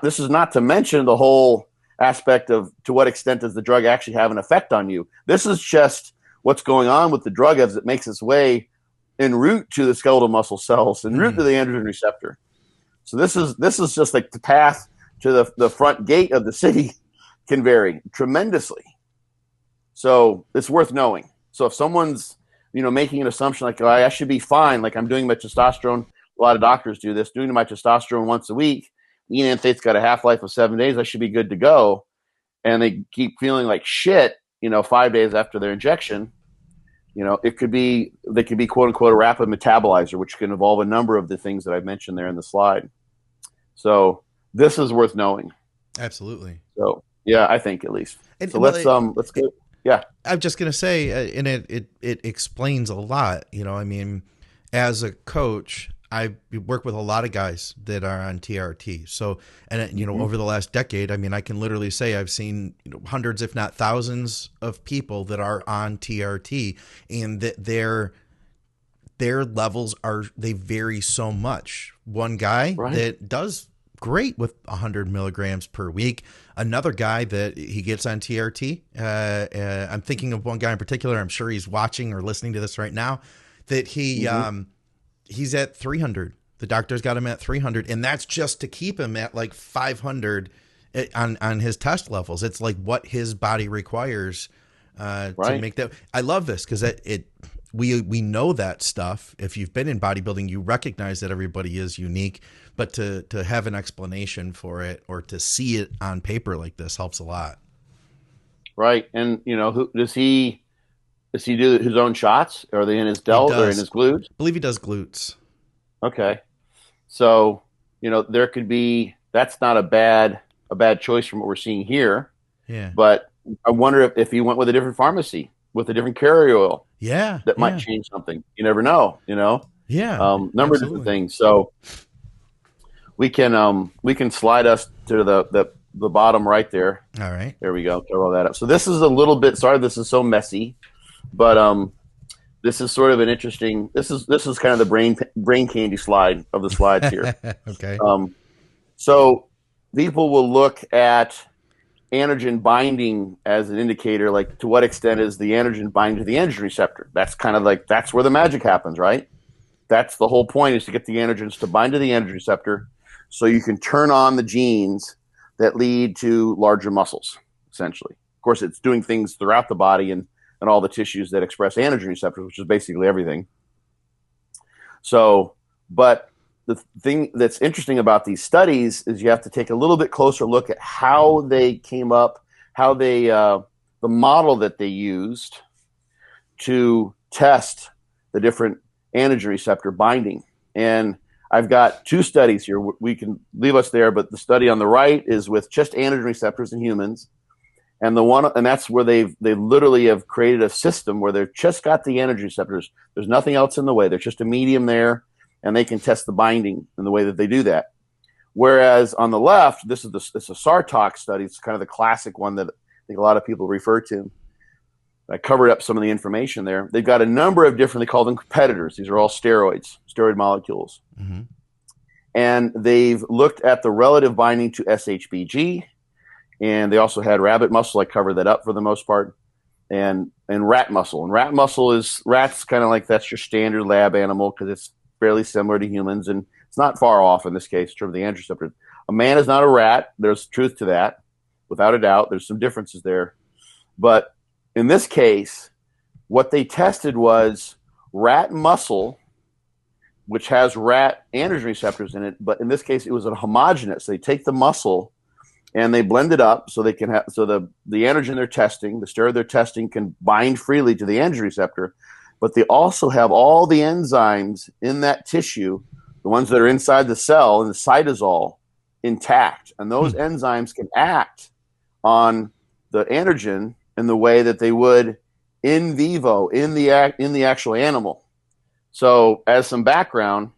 this is not to mention the whole aspect of to what extent does the drug actually have an effect on you. This is just what's going on with the drug as it makes its way en route to the skeletal muscle cells, en route to the androgen receptor. So this is just like the path to the front gate of the city can vary tremendously. So it's worth knowing. So if someone's, making an assumption like, oh, I should be fine, like I'm doing my testosterone, a lot of doctors do this, doing my testosterone once a week, enanthete's got a half-life of 7 days, I should be good to go. And they keep feeling like shit, 5 days after their injection. They could be quote unquote a rapid metabolizer, which can involve a number of the things that I've mentioned there in the slide. So this is worth knowing. Absolutely. So yeah, I think at least. So let's go. Yeah. I'm just going to say, and it explains a lot, as a coach, I work with a lot of guys that are on TRT. So, and over the last decade, I can literally say I've seen hundreds, if not thousands of people that are on TRT, and that their levels they vary so much. One guy that does great with 100 milligrams per week. Another guy that he gets on TRT. I'm thinking of one guy in particular. I'm sure he's watching or listening to this right now, that he's at 300. The doctor's got him at 300, and that's just to keep him at like 500 on his test levels. It's like what his body requires to make that. I love this because we know that stuff. If you've been in bodybuilding, you recognize that everybody is unique, but to have an explanation for it or to see it on paper like this helps a lot. Right. And who does he do his own shots? Are they in his delt or in his glutes? I believe he does glutes. Okay. So, there could be, that's not a bad choice from what we're seeing here. Yeah. But I wonder if he went with a different pharmacy with a different carrier oil. Yeah. That might change something. You never know, Yeah. Number of different things. So we can slide us to the bottom right there. All right. There we go. Cover all that up. So this is a little bit, sorry, this is so messy, but this is sort of an interesting, this is kind of the brain candy slide of the slides here. Okay. So people will look at androgen binding as an indicator, like to what extent is the androgen binding to the androgen receptor? That's kind of like, that's where the magic happens, right? That's the whole point, is to get the androgens to bind to the androgen receptor so you can turn on the genes that lead to larger muscles, essentially. Of course, it's doing things throughout the body and all the tissues that express androgen receptors, which is basically everything. So, but the thing that's interesting about these studies is you have to take a little bit closer look at how they came up, how they, the model that they used to test the different androgen receptor binding. And I've got two studies here. We can leave us there, but the study on the right is with just androgen receptors in humans. And that's where they literally have created a system where they've just got the androgen receptors. There's nothing else in the way. There's just a medium there, and they can test the binding in the way that they do that. Whereas on the left, this is a SARTOC study. It's kind of the classic one that I think a lot of people refer to. I covered up some of the information there. They've got a number of different, they call them competitors. These are all steroid molecules. Mm-hmm. And they've looked at the relative binding to SHBG. And they also had rabbit muscle. I covered that up for the most part. And rat muscle. And rat's kind of like, that's your standard lab animal because it's fairly similar to humans. And it's not far off in this case in terms of the androgen receptor. A man is not a rat. There's truth to that, without a doubt. There's some differences there. But in this case, what they tested was rat muscle, which has rat androgen receptors in it. But in this case, it was a homogeneous. They take the muscle and they blend it up so they can have, so the androgen they're testing, the steroid they're testing, can bind freely to the androgen receptor, but they also have all the enzymes in that tissue, the ones that are inside the cell and the cytosol, intact, and those enzymes can act on the androgen in the way that they would in vivo, in the actual animal. So, as some background,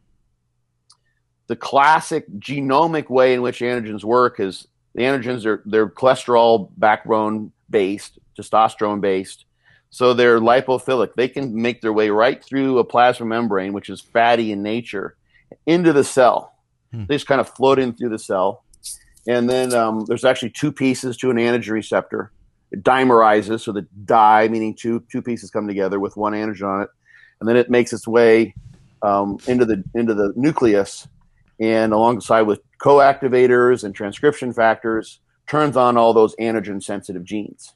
the classic genomic way in which androgens work is the androgens they're cholesterol backbone based, testosterone based. So they're lipophilic. They can make their way right through a plasma membrane, which is fatty in nature, into the cell. They just kind of float in through the cell. And then there's actually two pieces to an androgen receptor. It dimerizes, so the di, meaning two pieces come together with one androgen on it. And then it makes its way into the nucleus, and alongside with co-activators and transcription factors, turns on all those androgen-sensitive genes.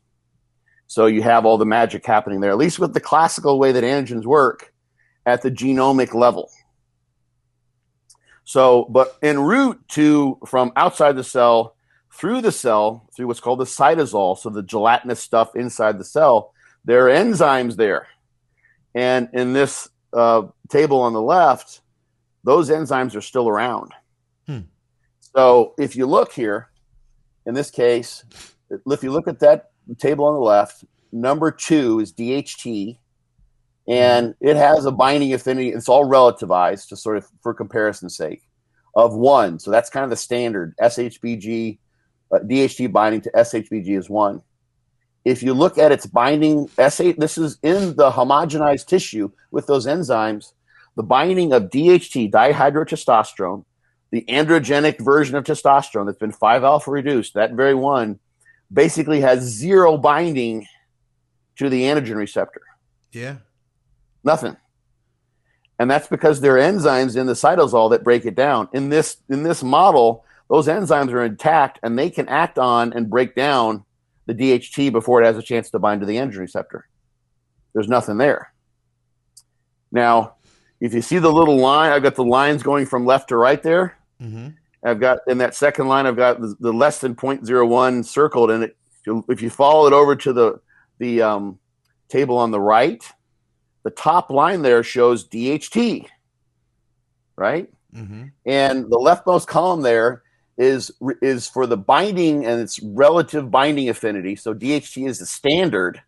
So you have all the magic happening there, at least with the classical way that androgens work at the genomic level. So, but en route from outside the cell, through what's called the cytosol, so the gelatinous stuff inside the cell, there are enzymes there. And in this table on the left, those enzymes are still around. So if you look here, in this case, if you look at that table on the left, number 2 is DHT, and it has a binding affinity. It's all relativized, just sort of for comparison's sake, of 1. So that's kind of the standard. SHBG, DHT binding to SHBG is 1. If you look at its binding, this is in the homogenized tissue with those enzymes, the binding of DHT, dihydrotestosterone, the androgenic version of testosterone that's been 5-alpha reduced, that very one, basically has 0 binding to the androgen receptor. Yeah. Nothing. And that's because there are enzymes in the cytosol that break it down. In this model, those enzymes are intact, and they can act on and break down the DHT before it has a chance to bind to the androgen receptor. There's nothing there. Now, if you see the little line, I've got the lines going from left to right there. I've got, in that second line, I've got the less than 0.01 circled, and if you follow it over to the table on the right, the top line there shows DHT, right? And the leftmost column there is for the binding and its relative binding affinity. So DHT is the standard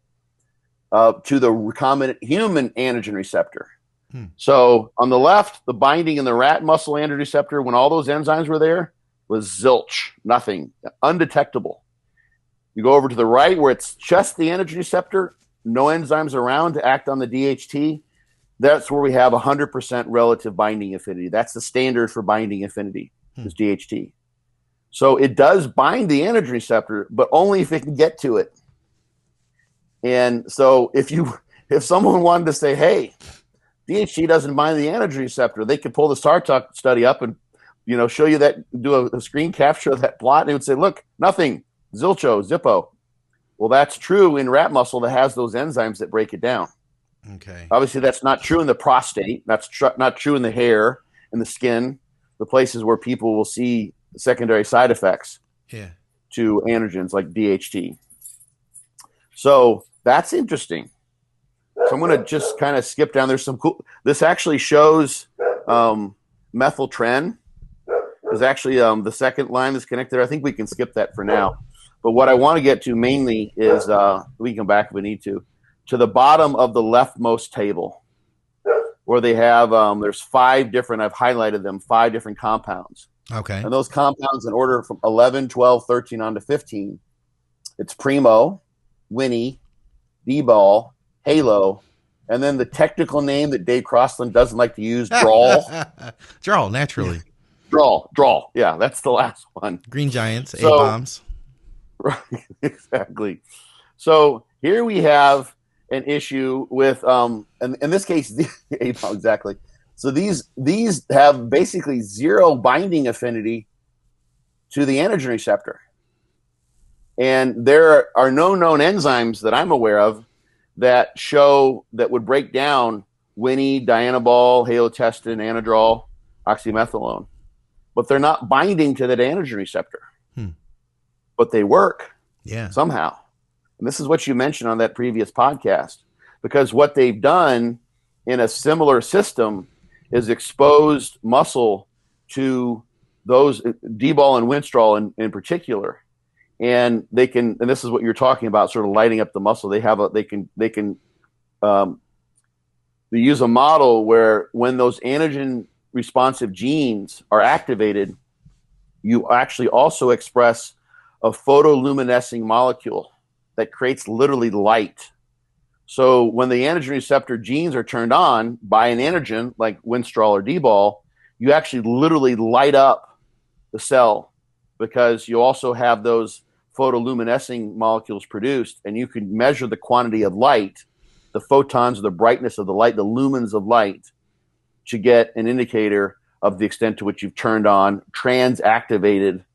to the recombinant human androgen receptor. So on the left, the binding in the rat muscle androgen receptor, when all those enzymes were there, was zilch, nothing, undetectable. You go over to the right where it's just the androgen receptor, no enzymes around to act on the DHT. That's where we have 100% relative binding affinity. That's the standard for binding affinity, is DHT. So it does bind the androgen receptor, but only if it can get to it. And so if someone wanted to say, hey, DHT doesn't bind the androgen receptor, they could pull the StarTalk study up and show you that, do a screen capture of that plot, and it would say, look, nothing, zippo. Well, that's true in rat muscle that has those enzymes that break it down. Okay. Obviously, that's not true in the prostate. That's not true in the hair and the skin, the places where people will see secondary side effects to androgens like DHT. So that's interesting. So I'm going to just kind of skip down. There's some cool. This actually shows methyltren. There's actually the second line that's connected. I think we can skip that for now. But what I want to get to mainly is we can come back if we need to the bottom of the leftmost table, where they have there's 5 different. I've highlighted them, 5 different compounds. Okay. And those compounds in order from 11, 12, 13 on to 15. It's Primo, Winnie, D-Ball, Halo, and then the technical name that Dave Crossland doesn't like to use, Drawl. Drawl, naturally. Drawl. Yeah, that's the last one. Green Giants, A-bombs. Right, exactly. So here we have an issue with, in this case, A-bomb, exactly. So these have basically 0 binding affinity to the androgen receptor. And there are no known enzymes that I'm aware of that would break down Winnie, Dianabol, halotestin, anadrol, oxymethylone. But they're not binding to that androgen receptor. but they work Yeah. somehow. And this is what you mentioned on that previous podcast, because what they've done in a similar system is exposed muscle to those D-bol and Winstrol in particular. And they can, and this is what you're talking about, sort of lighting up the muscle. They use a model where when those antigen responsive genes are activated, you actually also express a photoluminescing molecule that creates literally light. So when the androgen receptor genes are turned on by an antigen like Winstrol or D-bol, you actually literally light up the cell, because you also have those photoluminescing molecules produced, and you can measure the quantity of light, the photons, the brightness of the light, the lumens of light, to get an indicator of the extent to which you've turned on, transactivated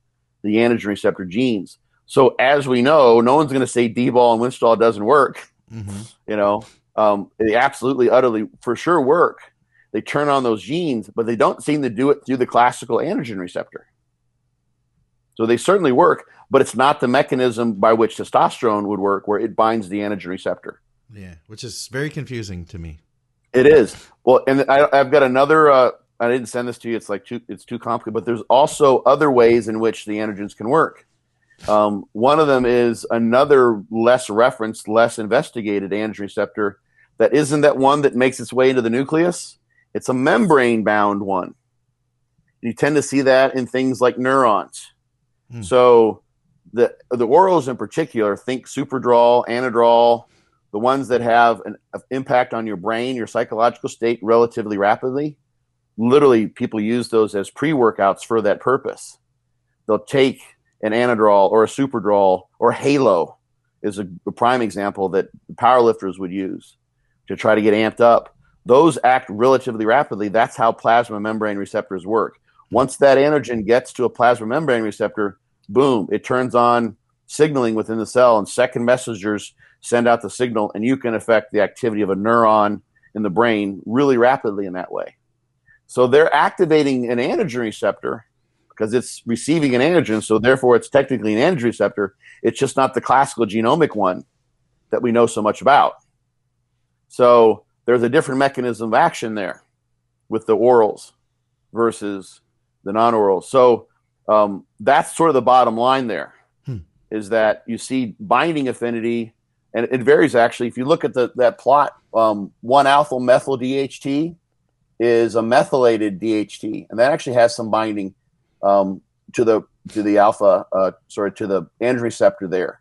the androgen receptor genes. So as we know, no one's going to say D-bol and Winstrol doesn't work. Mm-hmm. They absolutely, utterly, for sure work. They turn on those genes, but they don't seem to do it through the classical androgen receptor. So they certainly work, but it's not the mechanism by which testosterone would work, where it binds the androgen receptor. Yeah, which is very confusing to me. It is. Well, and I've got another, I didn't send this to you. It's too complicated, but there's also other ways in which the androgens can work. One of them is another less referenced, less investigated androgen receptor that isn't that one that makes its way into the nucleus. It's a membrane-bound one. You tend to see that in things like neurons. So the orals in particular, think Superdrol, Anadrol, the ones that have an impact on your brain, your psychological state relatively rapidly. Literally, people use those as pre-workouts for that purpose. They'll take an Anadrol or a Superdrol, or Halo is a prime example that powerlifters would use to try to get amped up. Those act relatively rapidly. That's how plasma membrane receptors work. Once that antigen gets to a plasma membrane receptor, boom, it turns on signaling within the cell, and second messengers send out the signal, and you can affect the activity of a neuron in the brain really rapidly in that way. So they're activating an androgen receptor because it's receiving an antigen, so therefore it's technically an androgen receptor. It's just not the classical genomic one that we know so much about. So there's a different mechanism of action there with the orals versus the non-orals. So that's sort of the bottom line there, is that you see binding affinity, and it varies actually. If you look at that plot, 1-alpha methyl DHT is a methylated DHT, and that actually has some binding to the alpha, to the androgen receptor there.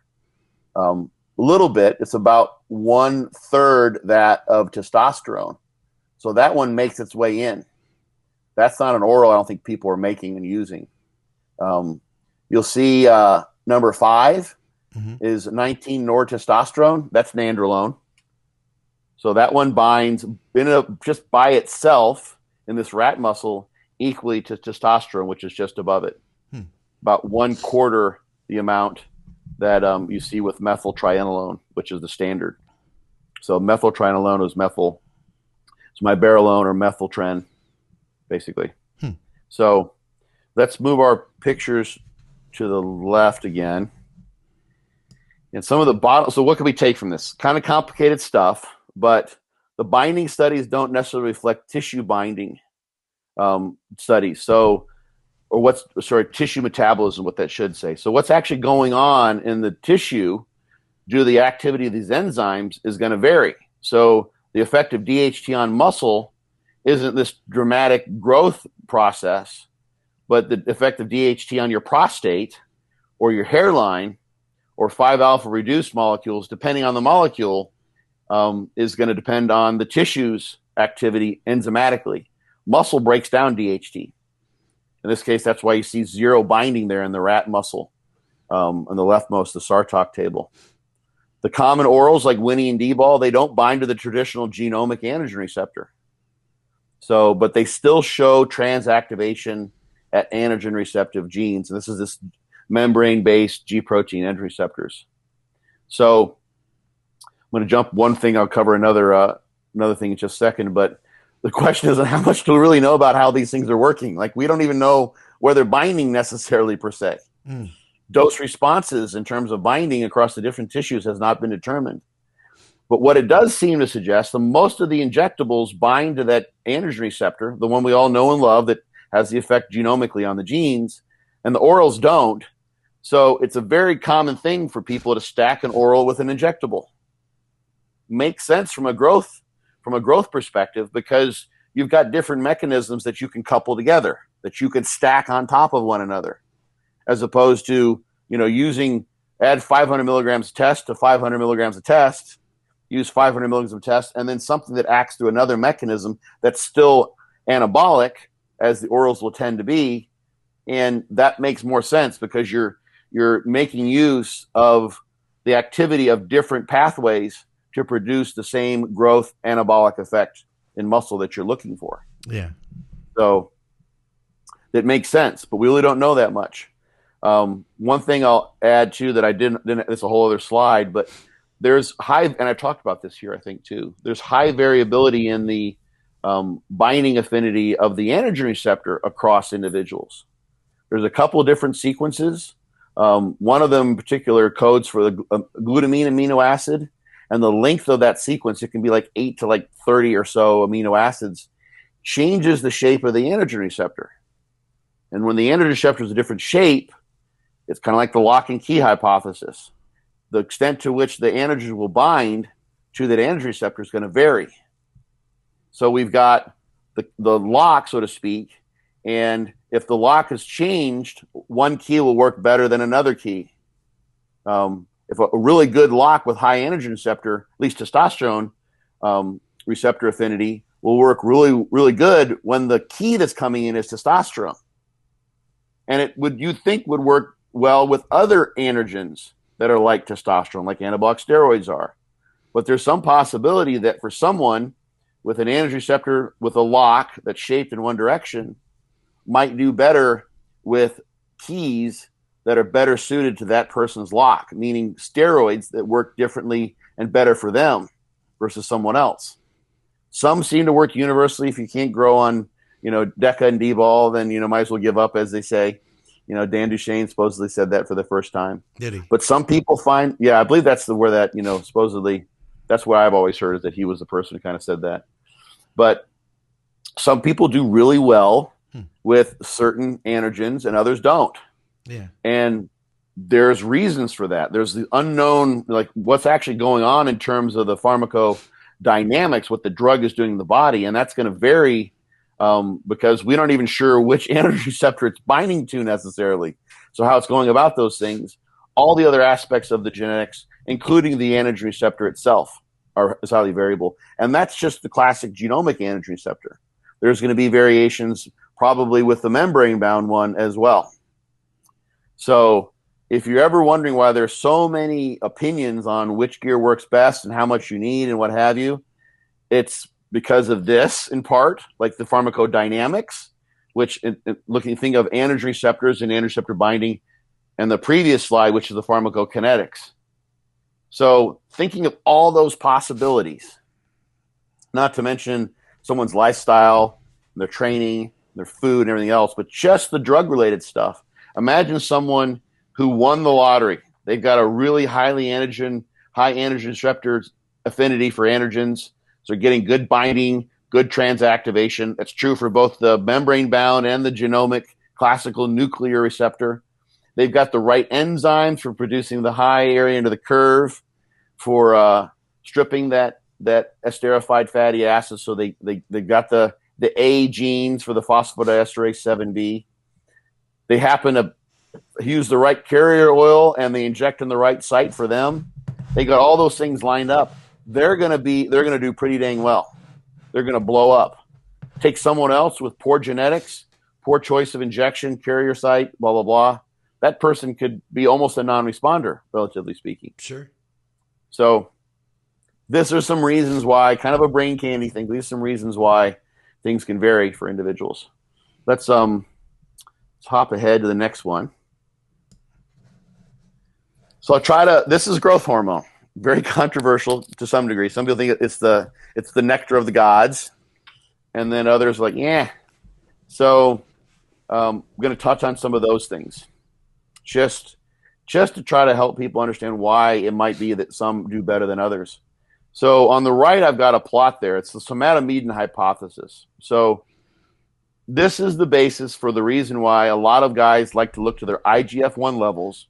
A little bit. It's about 1/3 that of testosterone. So that one makes its way in. That's not an oral I don't think people are making and using. You'll see number 5 is 19-nortestosterone. That's nandrolone. So that one binds just by itself in this rat muscle equally to testosterone, which is just above it. About 1/4 the amount that you see with methyltrianolone, which is the standard. So methyltrianolone is methyl. It's miberolone or methyltren, basically. So let's move our pictures to the left again. And some of the bottom. So what can we take from this? Kind of complicated stuff, but the binding studies don't necessarily reflect tissue binding studies. So, tissue metabolism, what that should say. So what's actually going on in the tissue due to the activity of these enzymes is going to vary. So the effect of DHT on muscle isn't this dramatic growth process, but the effect of DHT on your prostate or your hairline or 5-alpha reduced molecules, depending on the molecule, is going to depend on the tissue's activity enzymatically. Muscle breaks down DHT. In this case, that's why you see 0 binding there in the rat muscle on the leftmost, the Sartok table. The common orals like Winnie and D-bol, they don't bind to the traditional genomic androgen receptor. So, but they still show transactivation at antigen receptive genes. And this membrane-based G protein androgen receptors. So I'm going to jump one thing. I'll cover another thing in just a second. But the question is, how much do we really know about how these things are working? Like, we don't even know where they're binding necessarily per se. dose responses in terms of binding across the different tissues has not been determined. But what it does seem to suggest that most of the injectables bind to that androgen receptor, the one we all know and love that has the effect genomically on the genes, and the orals don't. So it's a very common thing for people to stack an oral with an injectable. Makes sense from a growth perspective, because you've got different mechanisms that you can couple together, that you can stack on top of one another, as opposed to, add 500 milligrams of test to 500 milligrams of test, use 500 milligrams of test, and then something that acts through another mechanism that's still anabolic, as the orals will tend to be. And that makes more sense because you're making use of the activity of different pathways to produce the same growth anabolic effect in muscle that you're looking for. Yeah. So that makes sense, but we really don't know that much. One thing I'll add too that I didn't, it's a whole other slide, but there's high, and I've talked about this here, I think too, there's high variability in the binding affinity of the androgen receptor across individuals. There's a couple of different sequences. One of them in particular codes for the glutamine amino acid, and the length of that sequence, it can be like 8 to like 30 or so amino acids, changes the shape of the androgen receptor. And when the androgen receptor is a different shape, it's kind of like the lock and key hypothesis. The extent to which the androgen will bind to that androgen receptor is going to vary. So we've got the lock, so to speak, and if the lock is changed, one key will work better than another key. If a really good lock with high androgen receptor, at least testosterone receptor affinity, will work really, really good when the key that's coming in is testosterone. And it would, you think, would work well with other androgens that are like testosterone, like anabolic steroids are. But there's some possibility that for someone with an androgen receptor with a lock that's shaped in one direction might do better with keys that are better suited to that person's lock, meaning steroids that work differently and better for them versus someone else. Some seem to work universally. If you can't grow on, DECA and D-ball, then, might as well give up, as they say. Dan Duchesne supposedly said that for the first time. Did he? But some people find, I believe that's where that, supposedly, that's what I've always heard, is that he was the person who kind of said that. But some people do really well with certain androgens and others don't. Yeah. And there's reasons for that. There's the unknown, like what's actually going on in terms of the pharmacodynamics, what the drug is doing in the body. And that's going to vary because we aren't even sure which androgen receptor it's binding to necessarily. So how it's going about those things, all the other aspects of the genetics, including the androgen receptor itself, is highly variable. And that's just the classic genomic androgen receptor. There's going to be variations probably with the membrane-bound one as well. So if you're ever wondering why there's so many opinions on which gear works best and how much you need and what have you, it's because of this in part, like the pharmacodynamics, which think of androgen receptors and androgen receptor binding, and the previous slide, which is the pharmacokinetics. So thinking of all those possibilities, not to mention someone's lifestyle, their training, their food, and everything else, but just the drug-related stuff. Imagine someone who won the lottery. They've got a really high androgen receptor affinity for androgens. So they're getting good binding, good transactivation. That's true for both the membrane-bound and the genomic classical nuclear receptor. They've got the right enzymes for producing the high area under the curve for stripping that esterified fatty acid. So they got the A genes for the phosphodiesterase 7B. They happen to use the right carrier oil and they inject in the right site for them. They got all those things lined up. They're going to do pretty dang well. They're going to blow up. Take someone else with poor genetics, poor choice of injection, carrier site, blah, blah, blah. That person could be almost a non-responder, relatively speaking. Sure. So these are some reasons why, kind of a brain candy thing, these are some reasons why things can vary for individuals. Let's hop ahead to the next one. So this is growth hormone. Very controversial to some degree. Some people think it's the nectar of the gods, and then others are like, yeah. So I'm going to touch on some of those things. Just just to try to help people understand why it might be that some do better than others. So on the right, I've got a plot there. It's the somatomedin hypothesis. So this is the basis for the reason why a lot of guys like to look to their IGF-1 levels,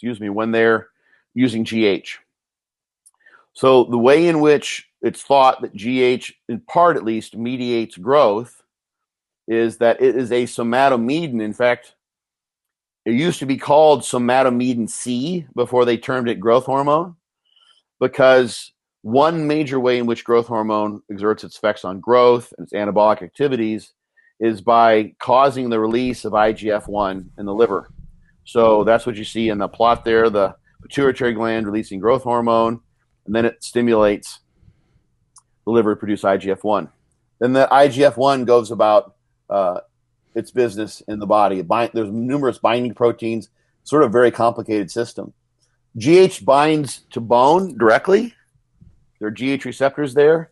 when they're using GH. So the way in which it's thought that GH, in part at least, mediates growth is that it is a somatomedin. In fact, it used to be called somatomedin C before they termed it growth hormone, because one major way in which growth hormone exerts its effects on growth and its anabolic activities is by causing the release of IGF-1 in the liver. So that's what you see in the plot there, the pituitary gland releasing growth hormone, and then it stimulates the liver to produce IGF-1. Then the IGF-1 goes about its business in the body. There's numerous binding proteins, sort of very complicated system. GH binds to bone directly. There are GH receptors there.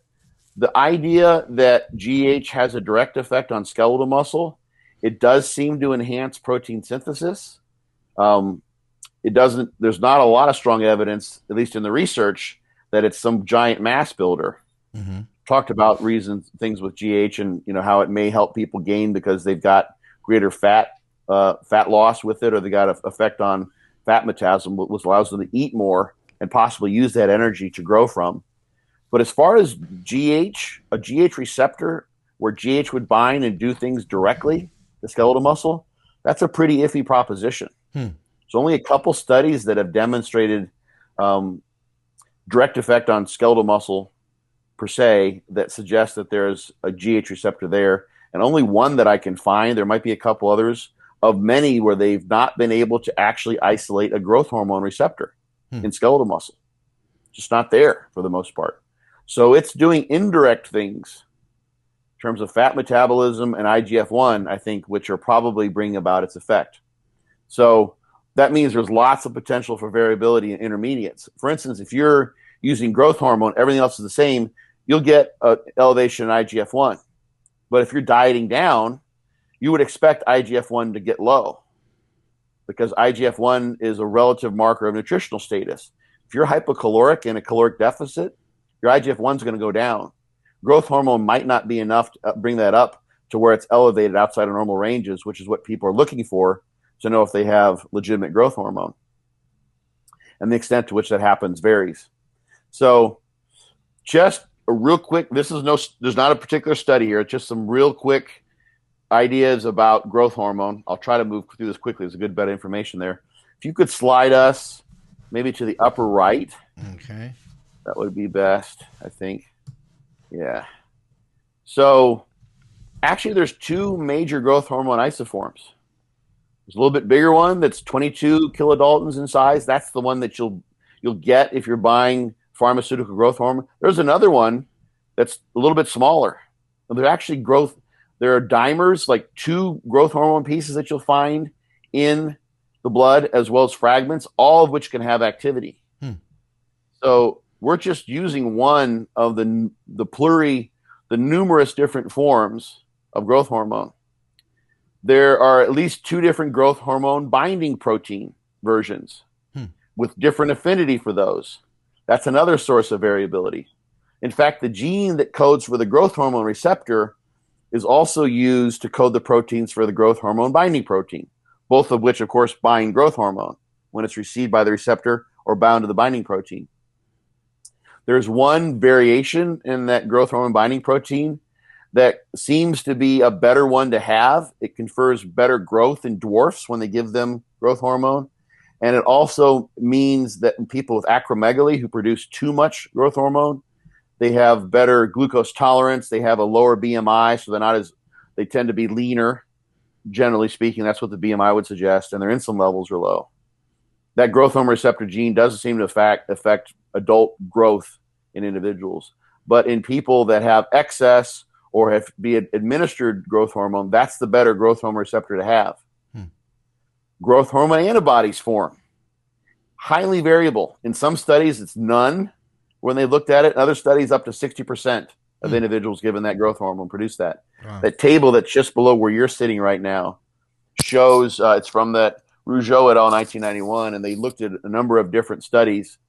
The idea that GH has a direct effect on skeletal muscle, it does seem to enhance protein synthesis. There's not a lot of strong evidence, at least in the research, that it's some giant mass builder. Mm-hmm. Talked about things with GH and how it may help people gain because they've got greater fat loss with it, or they got an effect on fat metabolism, which allows them to eat more and possibly use that energy to grow from. But as far as GH, a GH receptor where GH would bind and do things directly to skeletal muscle, that's a pretty iffy proposition. There's only a couple studies that have demonstrated direct effect on skeletal muscle per se that suggests that there's a GH receptor there, and only one that I can find. There might be a couple others of many where they've not been able to actually isolate a growth hormone receptor in skeletal muscle. Just not there for the most part. So it's doing indirect things in terms of fat metabolism and IGF-1, I think, which are probably bringing about its effect. So that means there's lots of potential for variability in intermediates. For instance, if you're using growth hormone, everything else is the same, you'll get an elevation in IGF-1. But if you're dieting down, you would expect IGF-1 to get low because IGF-1 is a relative marker of nutritional status. If you're hypocaloric in a caloric deficit, your IGF-1 is going to go down. Growth hormone might not be enough to bring that up to where it's elevated outside of normal ranges, which is what people are looking for to know if they have legitimate growth hormone. And the extent to which that happens varies. So just a real quick, there's not a particular study here, it's just some real quick ideas about growth hormone. I'll try to move through this quickly. There's a good bit of information there. If you could slide us maybe to the upper right. Okay. That would be best, I think. Yeah. So actually there's two major growth hormone isoforms. There's a little bit bigger one that's 22 kilodaltons in size. That's the one that you'll get if you're buying pharmaceutical growth hormone. There's another one that's a little bit smaller. There are dimers, like 2 growth hormone pieces that you'll find in the blood, as well as fragments, all of which can have activity. So we're just using one of the numerous different forms of growth hormone. There are at least 2 different growth hormone binding protein versions with different affinity for those. That's another source of variability. In fact, the gene that codes for the growth hormone receptor is also used to code the proteins for the growth hormone binding protein, both of which, of course, bind growth hormone when it's received by the receptor or bound to the binding protein. There's one variation in that growth hormone binding protein that seems to be a better one to have. It confers better growth in dwarfs when they give them growth hormone. And it also means that in people with acromegaly who produce too much growth hormone, they have better glucose tolerance. They have a lower BMI, so they tend to be leaner. Generally speaking, that's what the BMI would suggest, and their insulin levels are low. That growth hormone receptor gene doesn't seem to affect adult growth in individuals. But in people that have excess or have been administered growth hormone, that's the better growth hormone receptor to have. Growth hormone antibodies form. Highly variable. In some studies, it's none when they looked at it. In other studies, up to 60% of individuals given that growth hormone produce that. Wow. That table that's just below where you're sitting right now shows it's from that Rougeau et al. 1991, and they looked at a number of different studies.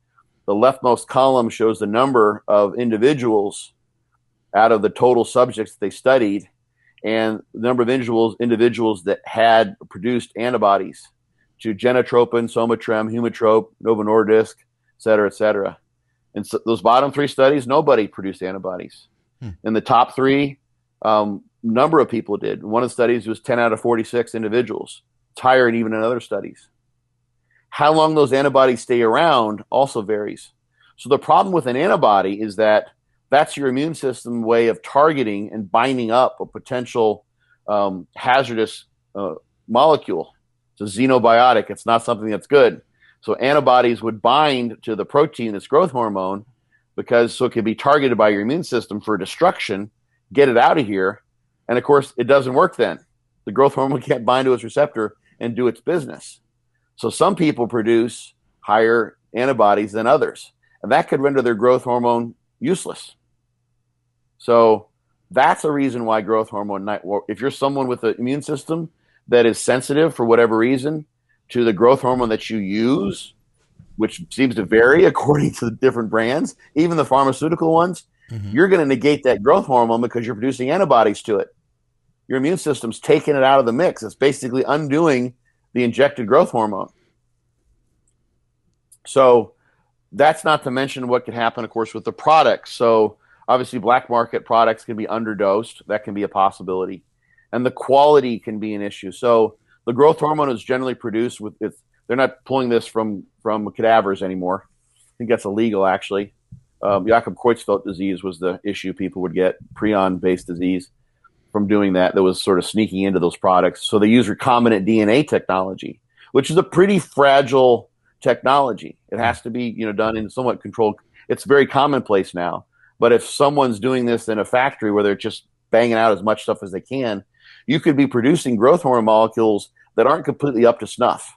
The leftmost column shows the number of individuals out of the total subjects they studied, and the number of individuals that had produced antibodies to genotropin, somatrem, humatrope, Novo Nordisk, et cetera, et cetera. And so those bottom three studies, nobody produced antibodies. In the top three, number of people did. One of the studies was 10 out of 46 individuals. It's higher than even in other studies. How long those antibodies stay around also varies. So the problem with an antibody is that that's your immune system way of targeting and binding up a potential hazardous molecule. It's a xenobiotic. It's not something that's good. So antibodies would bind to the protein that's growth hormone so it can be targeted by your immune system for destruction, get it out of here. And of course, it doesn't work then. The growth hormone can't bind to its receptor and do its business. So some people produce higher antibodies than others, and that could render their growth hormone useless. So that's a reason why growth hormone, if you're someone with an immune system that is sensitive for whatever reason to the growth hormone that you use, which seems to vary according to the different brands, even the pharmaceutical ones, you're going to negate that growth hormone because you're producing antibodies to it. Your immune system's taking it out of the mix. It's basically undoing the injected growth hormone. So that's not to mention what could happen, of course, with the products. So obviously black market products can be underdosed. That can be a possibility. And the quality can be an issue. So the growth hormone is generally produced with it. They're not pulling this from cadavers anymore. I think that's illegal, actually. Jakob-Creutzfeldt disease was the issue people would get, prion-based disease, from doing that was sort of sneaking into those products. So they use recombinant DNA technology, which is a pretty fragile technology. It has to be, done in somewhat controlled. It's very commonplace now. But if someone's doing this in a factory where they're just banging out as much stuff as they can, you could be producing growth hormone molecules that aren't completely up to snuff.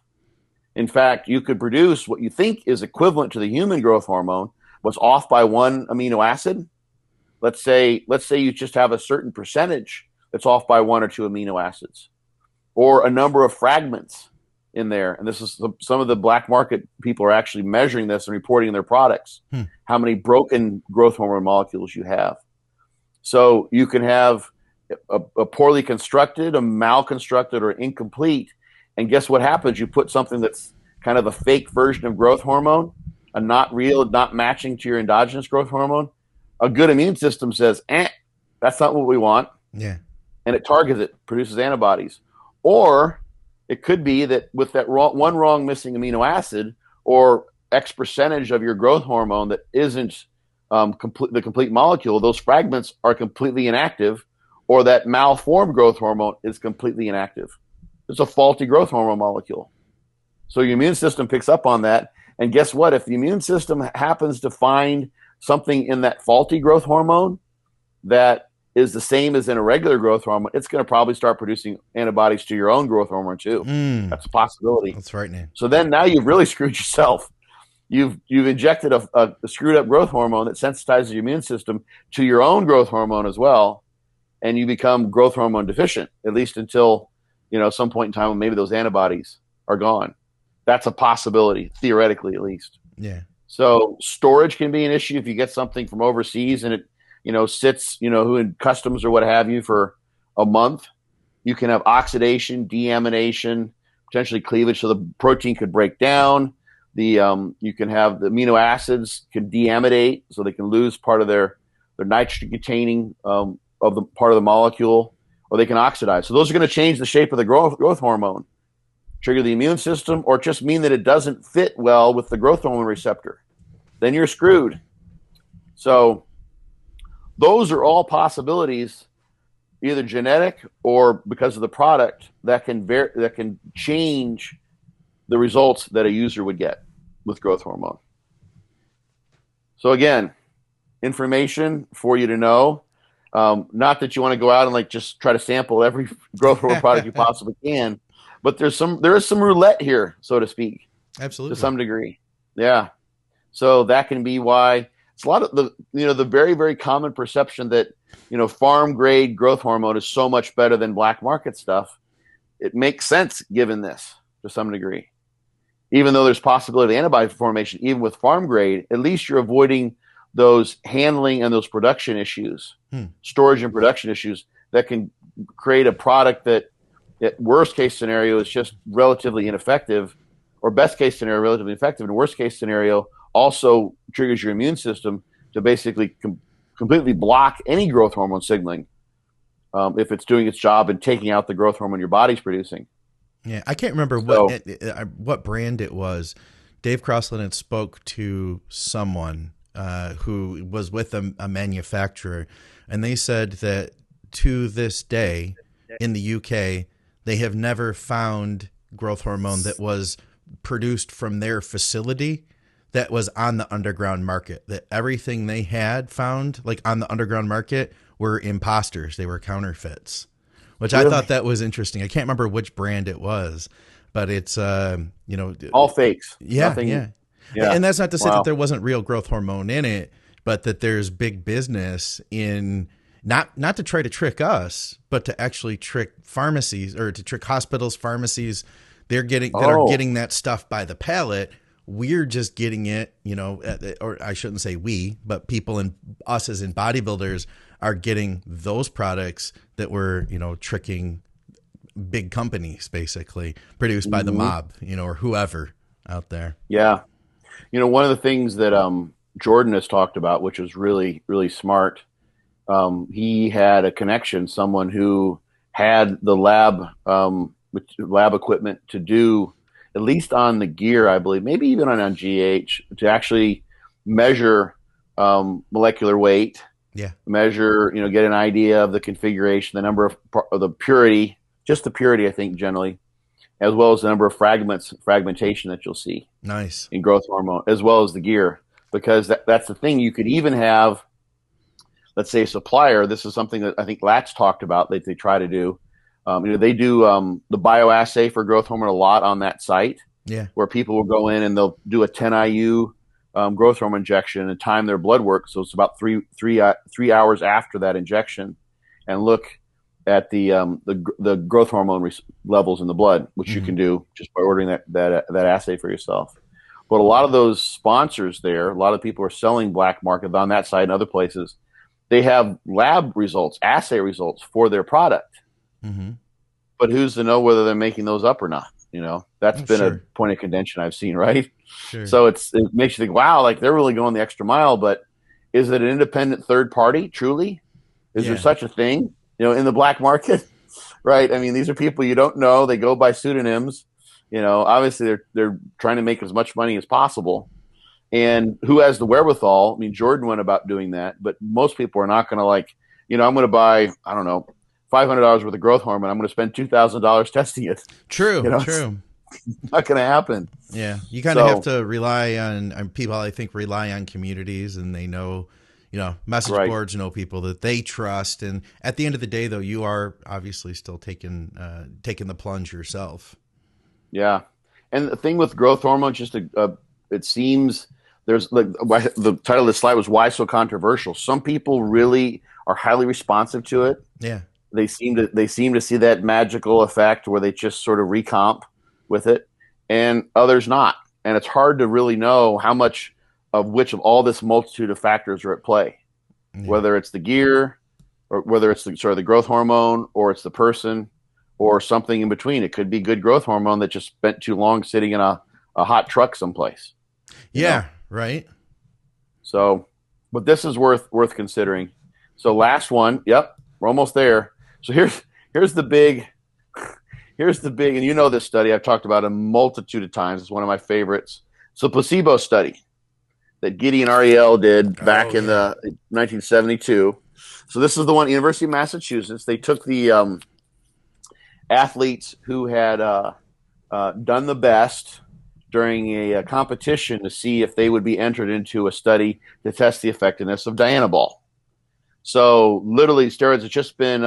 In fact, you could produce what you think is equivalent to the human growth hormone, was off by one amino acid. Let's say you just have a certain percentage that's off by one or two amino acids, or a number of fragments in there. And this is some of the black market people are actually measuring this and reporting in their products, how many broken growth hormone molecules you have. So you can have a poorly constructed, a malconstructed, or incomplete. And guess what happens? You put something that's kind of a fake version of growth hormone, a not real, not matching to your endogenous growth hormone. A good immune system says, that's not what we want. Yeah. And it targets it, produces antibodies. Or it could be that with that one wrong missing amino acid, or X percentage of your growth hormone that isn't the complete molecule, those fragments are completely inactive, or that malformed growth hormone is completely inactive. It's a faulty growth hormone molecule. So your immune system picks up on that. And guess what? If the immune system happens to find something in that faulty growth hormone that is the same as in a regular growth hormone, it's going to probably start producing antibodies to your own growth hormone too. That's a possibility. That's right, man. So then now you've really screwed yourself. You've injected a screwed up growth hormone that sensitizes your immune system to your own growth hormone as well, and you become growth hormone deficient, at least until some point in time when maybe those antibodies are gone. That's a possibility, theoretically at least. Yeah. So storage can be an issue if you get something from overseas and it, sits, in customs or what have you for a month. You can have oxidation, deamination, potentially cleavage, so the protein could break down. You can have the amino acids can deamidate, so they can lose part of their nitrogen containing of the part of the molecule, or they can oxidize. So those are going to change the shape of the growth hormone, trigger the immune system, or just mean that it doesn't fit well with the growth hormone receptor. Then you're screwed. So those are all possibilities, either genetic or because of the product, that can change the results that a user would get with growth hormone. So again, information for you to know. Not that you want to go out and just try to sample every growth hormone product you possibly can, but there is some roulette here, so to speak. Absolutely. To some degree. Yeah. So that can be why it's a lot of the very, very common perception that, farm grade growth hormone is so much better than black market stuff. It makes sense given this. to some degree. Even though there's possibility of antibody formation, even with farm grade, at least you're avoiding those handling and those production issues, storage and production issues that can create a product that, at worst case scenario, is just relatively ineffective, or best case scenario, relatively effective, and worst case scenario also triggers your immune system to basically completely block any growth hormone signaling if it's doing its job and taking out the growth hormone your body's producing. Yeah, I can't remember what brand it was. Dave Crossland had spoke to someone who was with a manufacturer, and they said that to this day in the UK, they have never found growth hormone that was produced from their facility that was on the underground market. That everything they had found, like on the underground market, were imposters. They were counterfeits. Which really? I thought that was interesting. I can't remember which brand it was, but it's all fakes. Yeah, nothing, yeah. And that's not to say that there wasn't real growth hormone in it, but that there's big business in not to try to trick us, but to actually trick pharmacies, or to trick hospitals, pharmacies. They're getting that are getting that stuff by the pallet. We're just getting it, or I shouldn't say we, but people and us as in bodybuilders are getting those products that were, tricking big companies, basically produced by the mob, or whoever out there. Yeah. One of the things that Jordan has talked about, which was really, really smart, he had a connection, someone who had the lab equipment to do, at least on the gear, I believe, maybe even on GH, to actually measure molecular weight. Yeah. Measure, get an idea of the configuration, the number of the purity, just the purity, I think, generally, as well as the number of fragmentation that you'll see. Nice. In growth hormone, as well as the gear, because that's the thing. You could even have, let's say, a supplier. This is something that I think Latch talked about that they try to do. They do the bioassay for growth hormone a lot on that site. Yeah. Where people will go in and they'll do a 10 IU growth hormone injection and time their blood work. So it's about three hours after that injection, and look at the growth hormone levels in the blood, which you can do just by ordering that assay for yourself. But a lot of those sponsors there, a lot of people are selling black market on that site and other places. They have lab results, assay results for their product. Mm-hmm. But who's to know whether they're making those up or not? That's been a point of contention I've seen, right? Sure. So it makes you think, wow, like they're really going the extra mile. But is it an independent third party? Truly, is there such a thing? In the black market, right? I mean, these are people you don't know. They go by pseudonyms. Obviously they're trying to make as much money as possible. And who has the wherewithal? I mean, Jordan went about doing that, but most people are not going to I'm going to buy, I don't know, $500 worth of growth hormone. I'm going to spend $2,000 testing it. True. True. It's not going to happen. Yeah. You kind of have to rely on people, I think, rely on communities, and they know, message boards, people that they trust. And at the end of the day, though, you are obviously still taking the plunge yourself. Yeah. And the thing with growth hormone, just it seems there's the title of the slide was "Why So Controversial." Some people really are highly responsive to it. Yeah. They seem to see that magical effect where they just sort of recomp with it, and others not. And it's hard to really know how much of which of all this multitude of factors are at play, whether it's the gear, or whether it's the growth hormone, or it's the person, or something in between. It could be good growth hormone that just spent too long sitting in a hot truck someplace. Yeah, right. So, but this is worth considering. So last one, yep, we're almost there. So here's the big, and this study I've talked about a multitude of times. It's one of my favorites. It's a placebo study that Gideon Ariel did back in the 1972. So this is the one, University of Massachusetts. They took the athletes who had done the best during a competition to see if they would be entered into a study to test the effectiveness of Dianabol. So literally, steroids had just been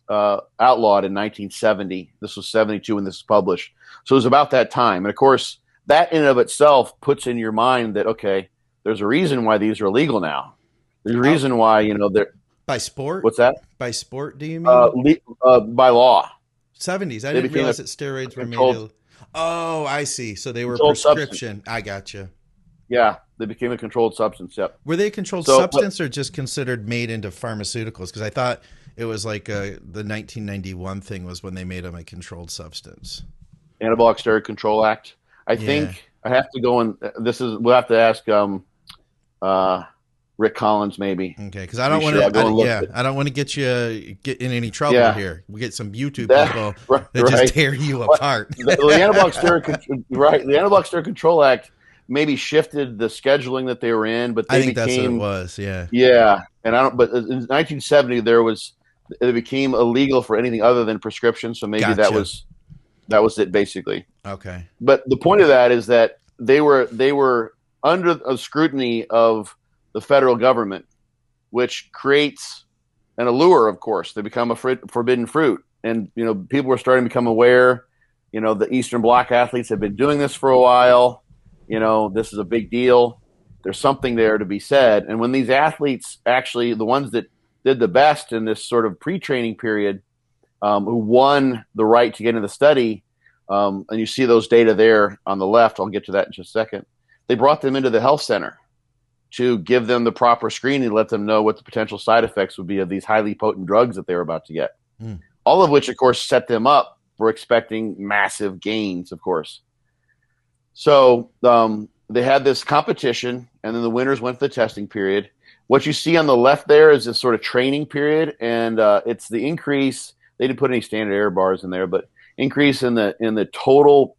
outlawed in 1970. This was 72 when this was published. So it was about that time. And of course, that in and of itself puts in your mind that, okay, there's a reason why these are illegal now. There's a reason why, they're... By sport? What's that? By sport, do you mean? By law. 70s. I didn't realize that steroids were made Oh, I see. So they were Controlled prescription. substance. I gotcha. Yeah, they became a controlled substance. Yep. Were they a controlled So, substance or just considered made into pharmaceuticals? Because I thought it was like the 1991 thing was when they made them a controlled substance. Anabolic Steroid Control Act. I Yeah. think I have to go and we'll have to ask Rick Collins maybe. Okay, because I don't want to. I don't want to get in any trouble here. We get some YouTube people that just tear you apart. The Anabolic Steroid Control Act maybe shifted the scheduling that they were in, but I think that's what it was. Yeah, and I don't. But in 1970, it became illegal for anything other than prescription. So maybe that was it basically. Okay. But the point of that is that they were under a scrutiny of the federal government, which creates an allure. Of course, they become a forbidden fruit, and people were starting to become aware. The Eastern Bloc athletes have been doing this for a while. This is a big deal. There's something there to be said. And when these athletes, actually the ones that did the best in this sort of pre-training period, who won the right to get into the study, and you see those data there on the left, I'll get to that in just a second, they brought them into the health center to give them the proper screening, let them know what the potential side effects would be of these highly potent drugs that they were about to get. All of which, of course, set them up for expecting massive gains, of course. So they had this competition, and then the winners went to the testing period. What you see on the left there is this sort of training period, and it's the increase. They didn't put any standard error bars in there, but increase in the total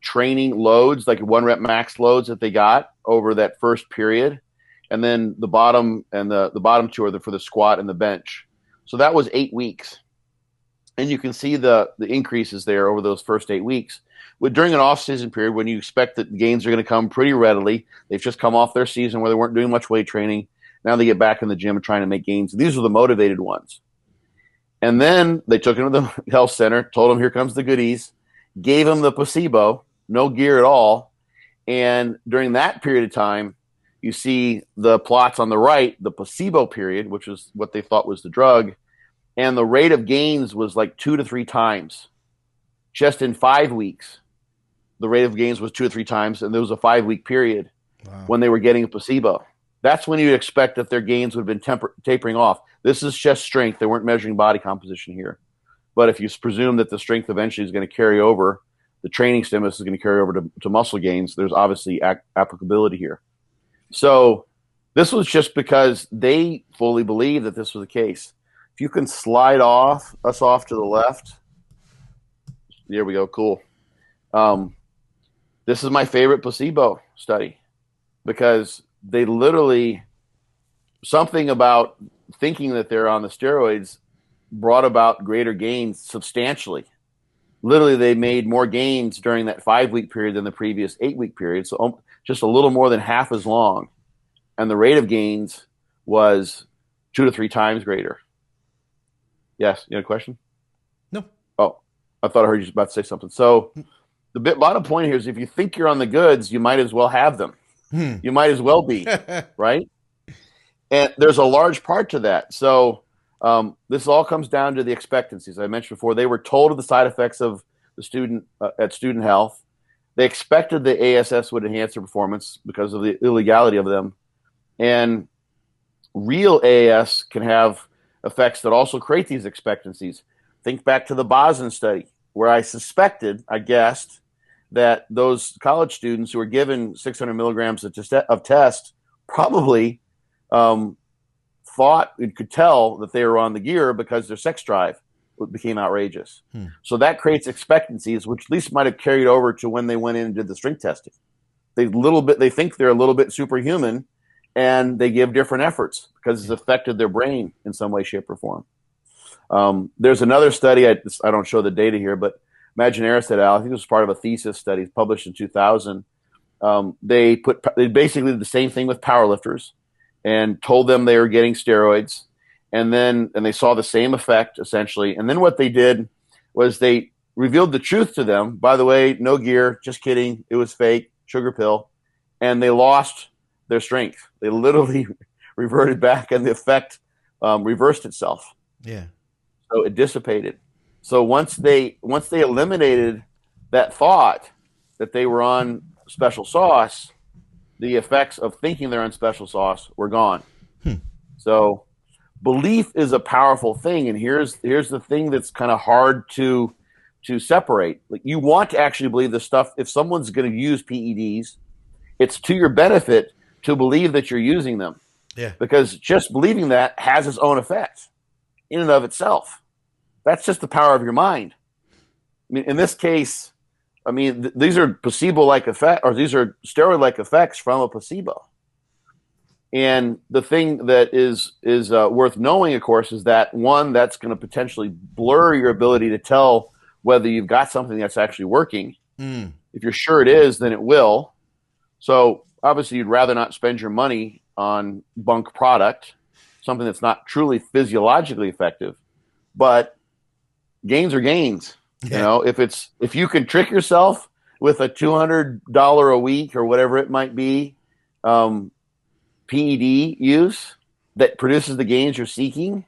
training loads, like 1 rep max loads that they got over that first period, and then the bottom two are for the squat and the bench. So that was 8 weeks, and you can see the increases there over those first 8 weeks. During an off-season period, when you expect that gains are going to come pretty readily, they've just come off their season where they weren't doing much weight training. Now they get back in the gym and trying to make gains. These are the motivated ones. And then they took him to the health center, told him, here comes the goodies, gave him the placebo, no gear at all. And during that period of time, you see the plots on the right, the placebo period, which is what they thought was the drug, and the rate of gains was like 2 to 3 times. Just in 5 weeks, the rate of gains was 2 or 3 times, and there was a 5-week period when they were getting a placebo. That's when you'd expect that their gains would have been tapering off. This is just strength. They weren't measuring body composition here. But if you presume that the strength eventually is going to carry over, the training stimulus is going to carry over to muscle gains, there's obviously applicability here. So this was just because they fully believed that this was the case. If you can slide us off to the left. There we go. Cool. This is my favorite placebo study because they literally, something about thinking that they're on the steroids brought about greater gains substantially. Literally, they made more gains during that 5-week period than the previous 8-week period. So just a little more than half as long. And the rate of gains was 2 to 3 times greater. Yes. You had a question? No. Oh, I thought I heard you about to say something. So the bottom point here is if you think you're on the goods, you might as well have them. You might as well be, right? And there's a large part to that. So this all comes down to the expectancies. I mentioned before, they were told of the side effects of the student at Student Health. They expected the ASS would enhance their performance because of the illegality of them. And real AAS can have effects that also create these expectancies. Think back to the Boson study, where I guessed, that those college students who were given 600 milligrams of test probably thought and could tell that they were on the gear because their sex drive became outrageous. So that creates expectancies, which at least might have carried over to when they went in and did the strength testing. They think they're a little bit superhuman, and they give different efforts because it's affected their brain in some way, shape, or form. There's another study, I don't show the data here, but Imaginaris et al., I think it was part of a thesis study published in 2000. They basically did the same thing with powerlifters and told them they were getting steroids, and they saw the same effect essentially. And then what they did was they revealed the truth to them. By the way, no gear, just kidding. It was fake, sugar pill. And they lost their strength. They literally reverted back, and the effect reversed itself. Yeah. So it dissipated. So once they eliminated that thought that they were on special sauce, the effects of thinking they're on special sauce were gone. So belief is a powerful thing, and here's the thing that's kind of hard to separate. Like, you want to actually believe the stuff. If someone's going to use PEDs, it's to your benefit to believe that you're using them. Yeah. Because just believing that has its own effect in and of itself. That's just the power of your mind. I mean, in this case, I mean, these are placebo-like effect, or these are steroid-like effects from a placebo. And the thing that is worth knowing, of course, is that, one, that's going to potentially blur your ability to tell whether you've got something that's actually working. If you're sure it is, then it will. So obviously you'd rather not spend your money on bunk product, something that's not truly physiologically effective. But gains are gains. You know, if you can trick yourself with a $200 a week or whatever it might be, PED use that produces the gains you're seeking,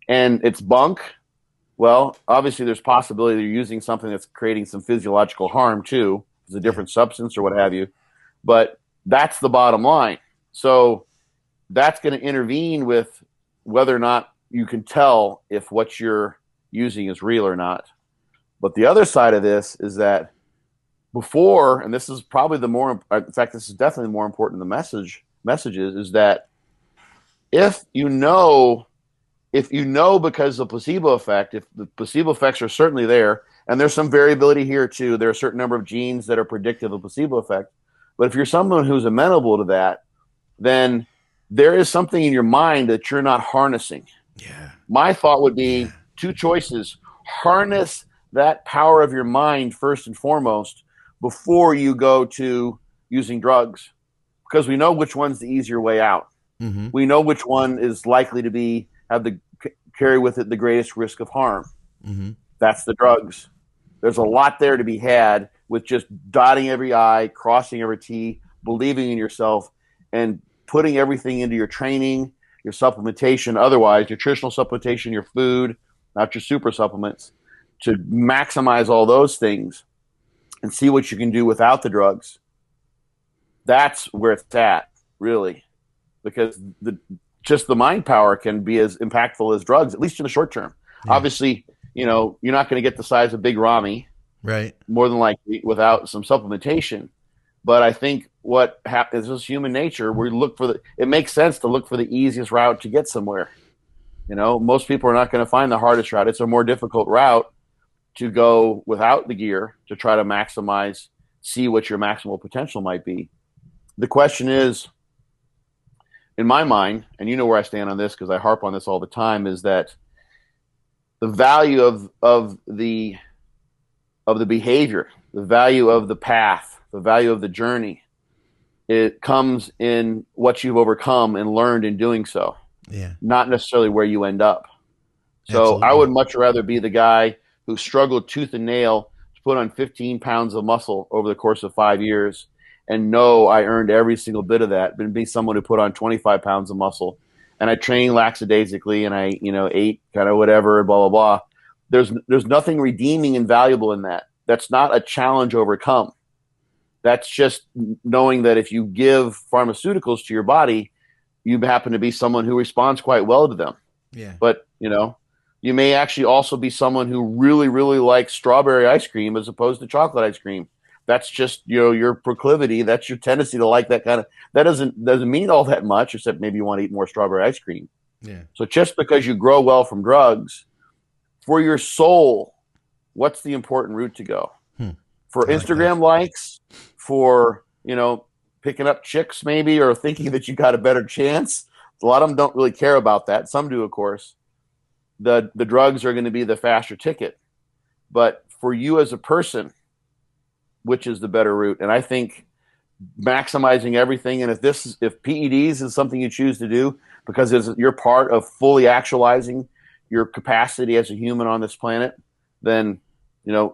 and it's bunk, well, obviously there's possibility that you're using something that's creating some physiological harm too. It's a different substance or what have you. But that's the bottom line. So that's going to intervene with whether or not you can tell if what you're using is real or not. But the other side of this is that before, and this is probably in fact, this is definitely more important than the messages, is that if you know because of the placebo effect, if the placebo effects are certainly there, and there's some variability here too, there are a certain number of genes that are predictive of placebo effect. But if you're someone who's amenable to that, then there is something in your mind that you're not harnessing. Yeah. My thought would be two choices. Harness that power of your mind first and foremost before you go to using drugs, because we know which one's the easier way out. Mm-hmm. We know which one is likely to carry with it the greatest risk of harm. Mm-hmm. That's the drugs. There's a lot there to be had with just dotting every I, crossing every T, believing in yourself, and putting everything into your training, your supplementation, otherwise, nutritional supplementation, your food, not your super supplements, to maximize all those things and see what you can do without the drugs. That's where it's at, really, because just the mind power can be as impactful as drugs, at least in the short term. Yeah. Obviously, you're not going to get the size of Big Ramy, right? More than likely, without some supplementation. But I think what happens is human nature. It makes sense to look for the easiest route to get somewhere. Most people are not going to find the hardest route. It's a more difficult route to go without the gear to try to see what your maximal potential might be. The question is, in my mind, and you know where I stand on this because I harp on this all the time, is that the value of the behavior, the value of the path, the value of the journey, it comes in what you've overcome and learned in doing so. Yeah. Not necessarily where you end up. So absolutely. I would much rather be the guy who struggled tooth and nail to put on 15 pounds of muscle over the course of 5 years and know I earned every single bit of that, than be someone who put on 25 pounds of muscle and I trained lackadaisically and I, ate kind of whatever, blah, blah, blah. There's nothing redeeming and valuable in that. That's not a challenge overcome. That's just knowing that if you give pharmaceuticals to your body, you happen to be someone who responds quite well to them. Yeah. But, you may actually also be someone who really, really likes strawberry ice cream as opposed to chocolate ice cream. That's just, your proclivity. That's your tendency to like that kind of, that doesn't mean all that much, except maybe you want to eat more strawberry ice cream. Yeah. So just because you grow well from drugs, for your soul, what's the important route to go? For Instagram likes, for, picking up chicks maybe, or thinking that you got a better chance. A lot of them don't really care about that. Some do, of course. The drugs are going to be the faster ticket. But for you as a person, which is the better route? And I think maximizing everything, and if PEDs is something you choose to do because you're part of fully actualizing your capacity as a human on this planet, then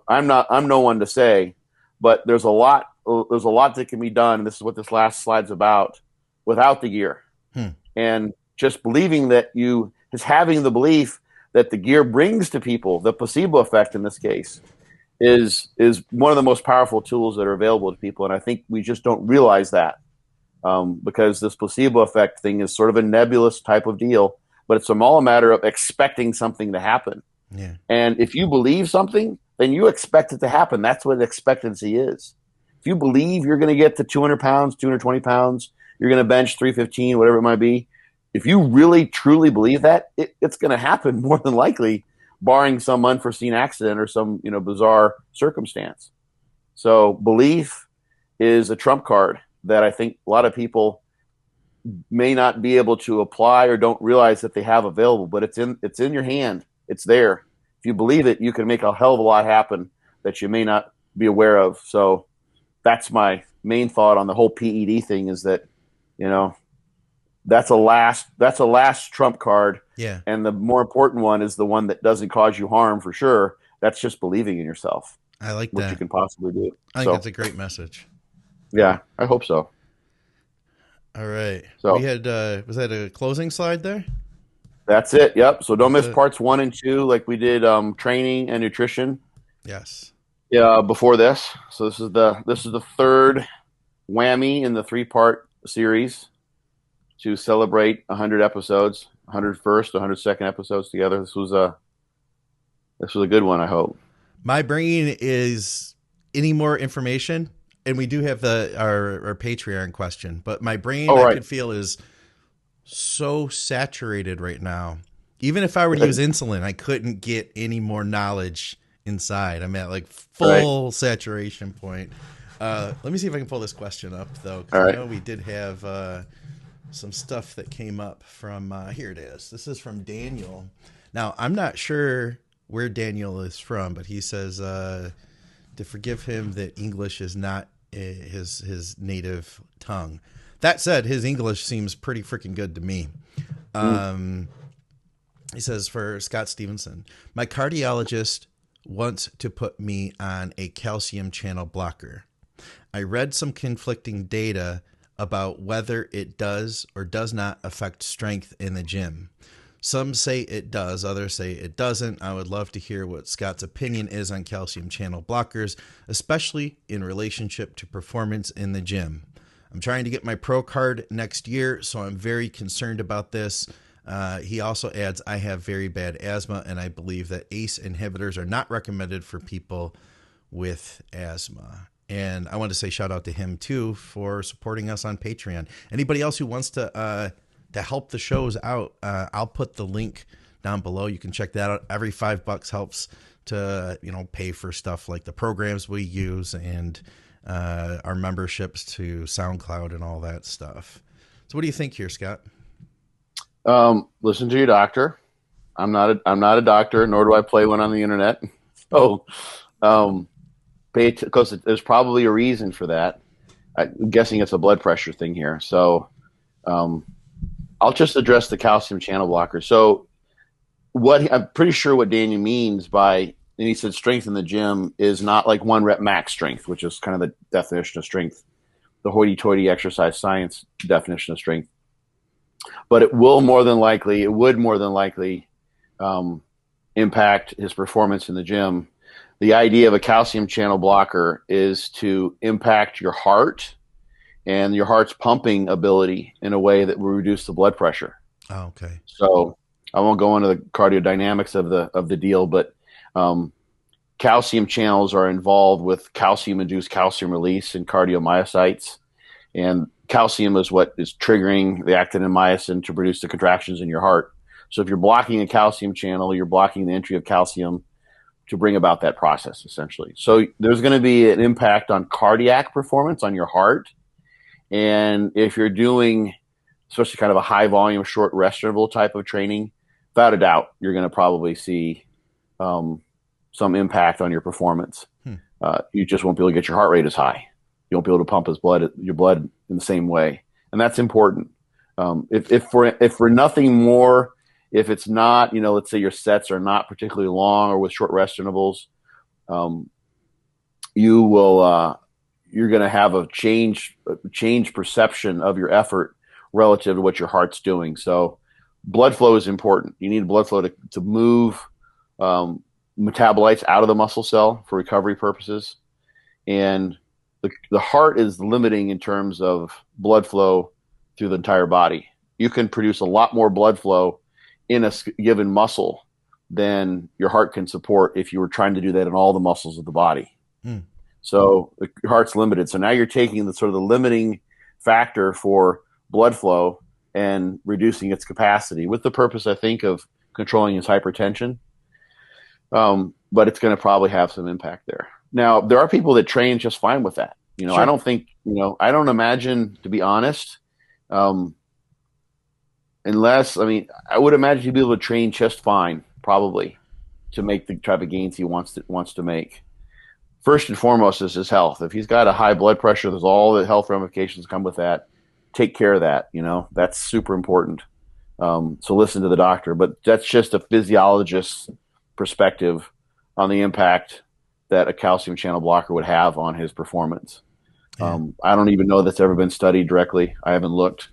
I'm no one to say, but there's a lot that can be done, and this is what this last slide's about, without the gear. And just believing that just having the belief that the gear brings to people, the placebo effect in this case, is one of the most powerful tools that are available to people. And I think we just don't realize that because this placebo effect thing is sort of a nebulous type of deal, but it's all a matter of expecting something to happen. Yeah. And if you believe something, then you expect it to happen. That's what expectancy is. If you believe you're going to get to 200 pounds, 220 pounds, you're going to bench 315, whatever it might be. If you really, truly believe that, it's going to happen more than likely, barring some unforeseen accident or some bizarre circumstance. So belief is a trump card that I think a lot of people may not be able to apply or don't realize that they have available, but it's in your hand. It's there. If you believe it, you can make a hell of a lot happen that you may not be aware of. So that's my main thought on the whole PED thing, is that, that's a last trump card. Yeah. And the more important one is the one that doesn't cause you harm for sure. That's just believing in yourself. I like what that. you can possibly do. I think that's a great message. Yeah, I hope so. All right. So we had, was that a closing slide there? That's it. Yep. So don't miss parts 1 and 2, like we did training and nutrition. Yes. Yeah. Before this. So this is the third whammy in the 3-part series to celebrate 100 episodes, 101st, 102nd episodes together. This was a good one, I hope. My brain is any more information, and we do have our Patreon question, but my brain I could feel is so saturated right now. Even if I were to use insulin, I couldn't get any more knowledge inside. I'm at like full saturation point. Let me see if I can pull this question up though, because I know we did have some stuff that came up from here it is. This is from Daniel. Now I'm not sure where Daniel is from, but he says to forgive him that English is not his native tongue. That said, his English seems pretty freaking good to me. He says, for Scott Stevenson, my cardiologist wants to put me on a calcium channel blocker. I read some conflicting data about whether it does or does not affect strength in the gym. Some say it does, others say it doesn't. I would love to hear what Scott's opinion is on calcium channel blockers, especially in relationship to performance in the gym. I'm trying to get my pro card next year, so I'm very concerned about this. He also adds, I have very bad asthma, and I believe that ACE inhibitors are not recommended for people with asthma. And I want to say shout out to him too for supporting us on Patreon. Anybody else who wants to help the shows out, I'll put the link down below. You can check that out. Every $5 helps to pay for stuff like the programs we use and our memberships to SoundCloud and all that stuff. So what do you think here, Scott? Listen to your doctor. I'm not a doctor, nor do I play one on the internet. So, because there's probably a reason for that. I'm guessing it's a blood pressure thing here. So, I'll just address the calcium channel blocker. So, I'm pretty sure what Daniel means by, and he said strength in the gym is not like 1 rep max strength, which is kind of the definition of strength, the hoity-toity exercise science definition of strength. But it would more than likely impact his performance in the gym. The idea of a calcium channel blocker is to impact your heart and your heart's pumping ability in a way that will reduce the blood pressure. Oh, okay. So I won't go into the cardiodynamics of the deal, but calcium channels are involved with calcium-induced calcium release in cardiomyocytes, and calcium is what is triggering the actin and myosin to produce the contractions in your heart. So if you're blocking a calcium channel, you're blocking the entry of calcium to bring about that process, essentially. So there's going to be an impact on cardiac performance, on your heart. And if you're doing, especially kind of a high volume, short rest interval type of training, without a doubt, you're going to probably see some impact on your performance. You just won't be able to get your heart rate as high. You won't be able to pump your blood in the same way. And that's important. If for nothing more, if it's not, let's say your sets are not particularly long or with short rest intervals, you're going to have a change perception of your effort relative to what your heart's doing. So blood flow is important. You need blood flow to move metabolites out of the muscle cell for recovery purposes. And the heart is limiting in terms of blood flow through the entire body. You can produce a lot more blood flow in a given muscle than your heart can support if you were trying to do that in all the muscles of the body. So your heart's limited. So now you're taking the sort of the limiting factor for blood flow and reducing its capacity with the purpose, I think, of controlling his hypertension. But it's going to probably have some impact there. Now, there are people that train just fine with that. You know, Sure. I don't think, I don't imagine, to be honest, unless, I would imagine he'd be able to train just fine, probably, to make the type of gains he wants to make. First and foremost is his health. If he's got a high blood pressure, there's all the health ramifications come with that. Take care of that. That's super important. So listen to the doctor. But that's just a physiologist's perspective on the impact that a calcium channel blocker would have on his performance. Yeah. I don't even know that's ever been studied directly. I haven't looked.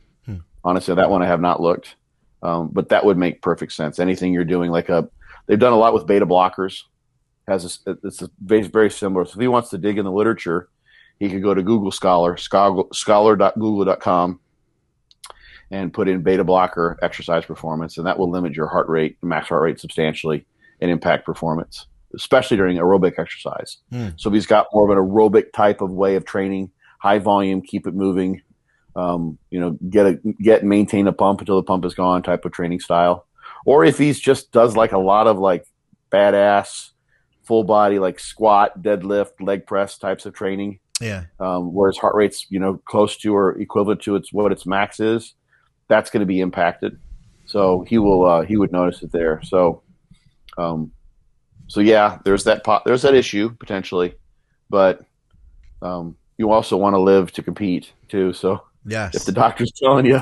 Honestly, that one I have not looked. But that would make perfect sense. Anything you're doing, they've done a lot with beta blockers. It's very similar. So if he wants to dig in the literature, he could go to Google scholar.google.com, and put in beta blocker exercise performance, and that will limit your heart rate, max heart rate, substantially and impact performance, especially during aerobic exercise. So if he's got more of an aerobic type of way of training, high volume, keep it moving, get and maintain a pump until the pump is gone type of training style. Or if he's just does a lot of badass full body, squat, deadlift, leg press types of training. Yeah. Where his heart rate's, close to or equivalent to what its max is, that's going to be impacted. So he would notice it there. So yeah, there's that issue potentially, but you also want to live to compete too. So yes, if the doctor's telling you,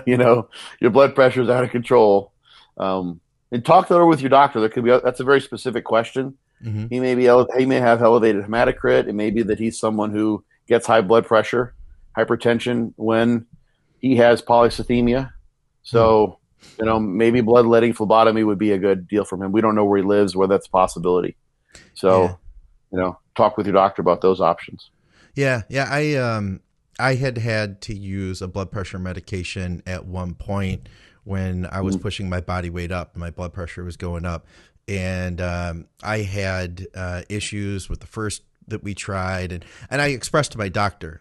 your blood pressure is out of control, and talk that over with your doctor. That's a very specific question. He may have elevated hematocrit. It may be that he's someone who gets high blood pressure, hypertension when he has polycythemia. So, maybe bloodletting phlebotomy would be a good deal for him. We don't know where he lives, whether that's a possibility. So, talk with your doctor about those options. Yeah. I had to use a blood pressure medication at one point when I was pushing my body weight up. My blood pressure was going up. And I had issues with the first that we tried, and I expressed to my doctor,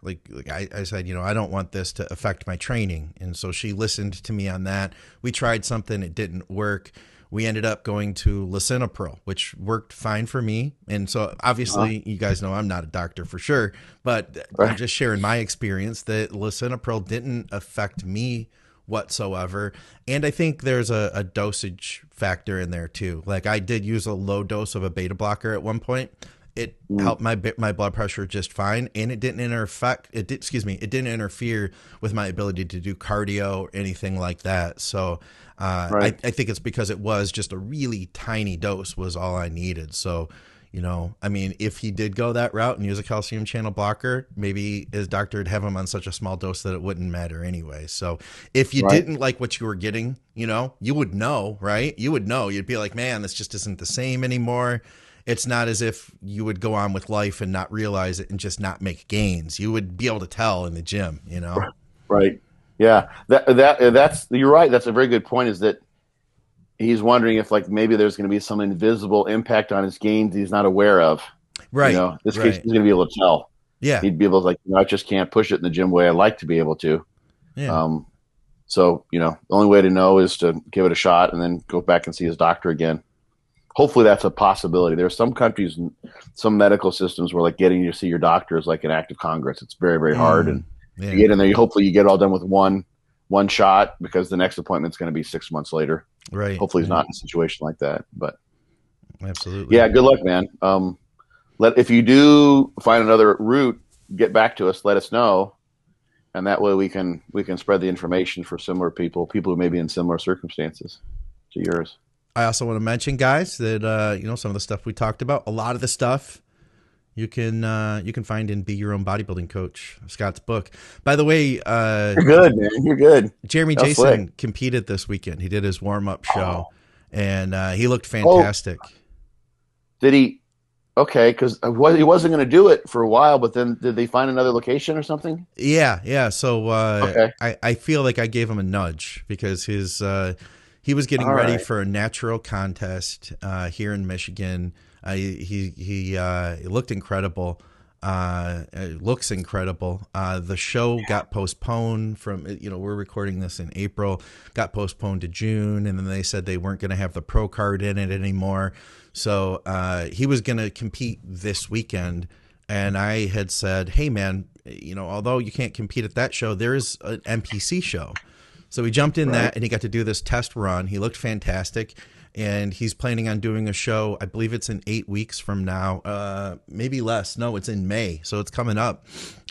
I said, I don't want this to affect my training, and so she listened to me on that. We tried something, it didn't work. We ended up going to lisinopril, which worked fine for me, and so obviously you guys know I'm not a doctor for sure, but I'm just sharing my experience that lisinopril didn't affect me whatsoever. And I think there's a dosage factor in there too. I did use a low dose of a beta blocker at one point. It helped my blood pressure just fine, and it didn't it didn't interfere with my ability to do cardio or anything like that. So I think it's because it was just a really tiny dose was all I needed. So if he did go that route and use a calcium channel blocker, maybe his doctor would have him on such a small dose that it wouldn't matter anyway. So if you didn't like what you were getting, you would know, right? You would know. You'd be like, man, this just isn't the same anymore. It's not as if you would go on with life and not realize it and just not make gains. You would be able to tell in the gym, Right. Yeah. That's you're right. That's a very good point, is that he's wondering if maybe there's going to be some invisible impact on his gains he's not aware of. Right. This case he's going to be able to tell. Yeah. He'd be able to I just can't push it in the gym the way I like to be able to. Yeah. So, the only way to know is to give it a shot and then go back and see his doctor again. Hopefully that's a possibility. There are some countries and some medical systems where getting you to see your doctor is like an act of Congress. It's very, very hard. And you get in there, hopefully you get it all done with one shot, because the next appointment's going to be 6 months later. Right. Hopefully he's not in a situation like that, but absolutely. Yeah. Good luck, man. If you do find another route, get back to us, let us know. And that way we can spread the information for similar people who may be in similar circumstances to yours. I also want to mention, guys, that, some of the stuff we talked about, a lot of the stuff, you can find in Be Your Own Bodybuilding Coach, Scott's book. By the way, you're good, man. You're good. Jeremy That's Jason slick. competed this weekend. He did his warm-up show, and he looked fantastic. Did he? Okay, because he wasn't going to do it for a while, but then did they find another location or something? Yeah. So okay. I feel like I gave him a nudge because he was getting ready for a natural contest here in Michigan. He looked incredible. It looks incredible. The show got postponed from, we're recording this in April, got postponed to June, and then they said they weren't going to have the pro card in it anymore. So he was going to compete this weekend, and I had said, hey man, although you can't compete at that show, there is an NPC show. So we jumped in that, and he got to do this test run. He looked fantastic. And he's planning on doing a show. I believe it's in 8 weeks from now, maybe less. No, it's in May. So it's coming up.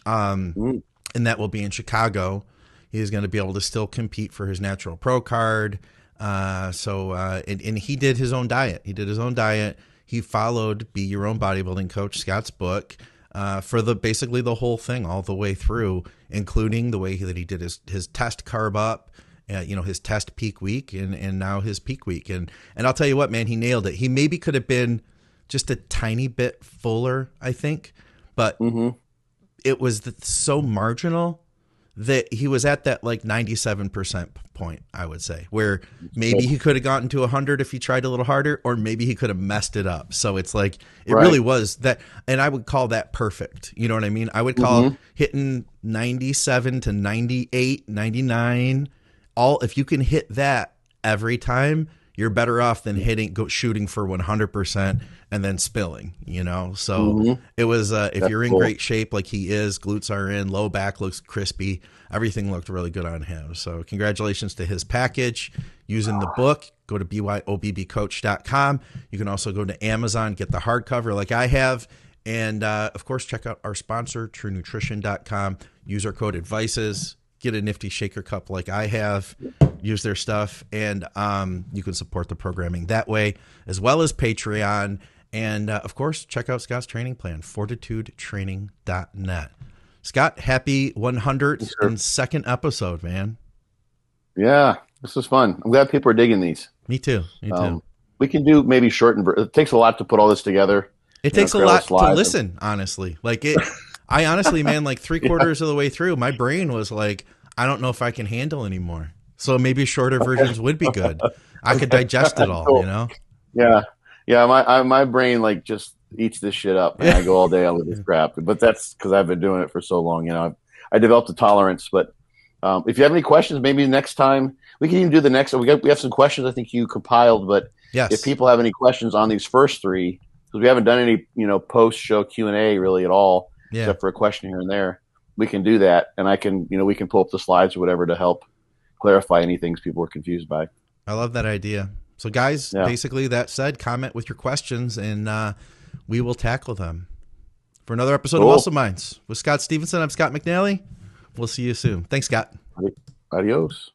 And that will be in Chicago. He's going to be able to still compete for his natural pro card. And he did his own diet. He followed Be Your Own Bodybuilding Coach, Scott's book, for basically the whole thing all the way through, including the way that he did his test carb up. His test peak week and now his peak week. And I'll tell you what, man, he nailed it. He maybe could have been just a tiny bit fuller, I think, but it was so marginal that he was at that like 97% point, I would say, where maybe he could have gotten to 100 if he tried a little harder, or maybe he could have messed it up. So it's like, it really was that. And I would call that perfect. You know what I mean? I would call hitting 97 to 98, 99. If you can hit that every time, you're better off than shooting for 100% and then spilling, So it was, if you're in great shape like he is, glutes are in, low back looks crispy, everything looked really good on him. So congratulations to his package. Using the book, go to byobbcoach.com. You can also go to Amazon, get the hardcover like I have. And of course, check out our sponsor, truenutrition.com. Use our code ADVICES. Get a nifty shaker cup like I have, use their stuff, and you can support the programming that way, as well as Patreon. And, of course, check out Scott's training plan, fortitudetraining.net. Scott, happy 102nd episode, man. Yeah, this was fun. I'm glad people are digging these. Me too. We can do maybe shortened. It takes a lot to put all this together. It takes a lot to listen, honestly. Like it. I honestly, man, like 3/4 of the way through, my brain was like, I don't know if I can handle anymore. So maybe shorter versions would be good. I could digest it all, cool. Yeah. My brain like just eats this shit up, and I go all day on with this crap. But that's because I've been doing it for so long. I developed a tolerance. But if you have any questions, maybe next time we can even do the next. We have some questions I think you compiled. But if people have any questions on these first three, because we haven't done any post show Q&A really at all. Except for a question here and there, we can do that, and I can, we can pull up the slides or whatever to help clarify any things people were confused by. I love that idea. So, guys, basically that said, comment with your questions, and we will tackle them. For another episode of Muscle Minds with Scott Stevenson, I'm Scott McNally. We'll see you soon. Thanks, Scott. Adios.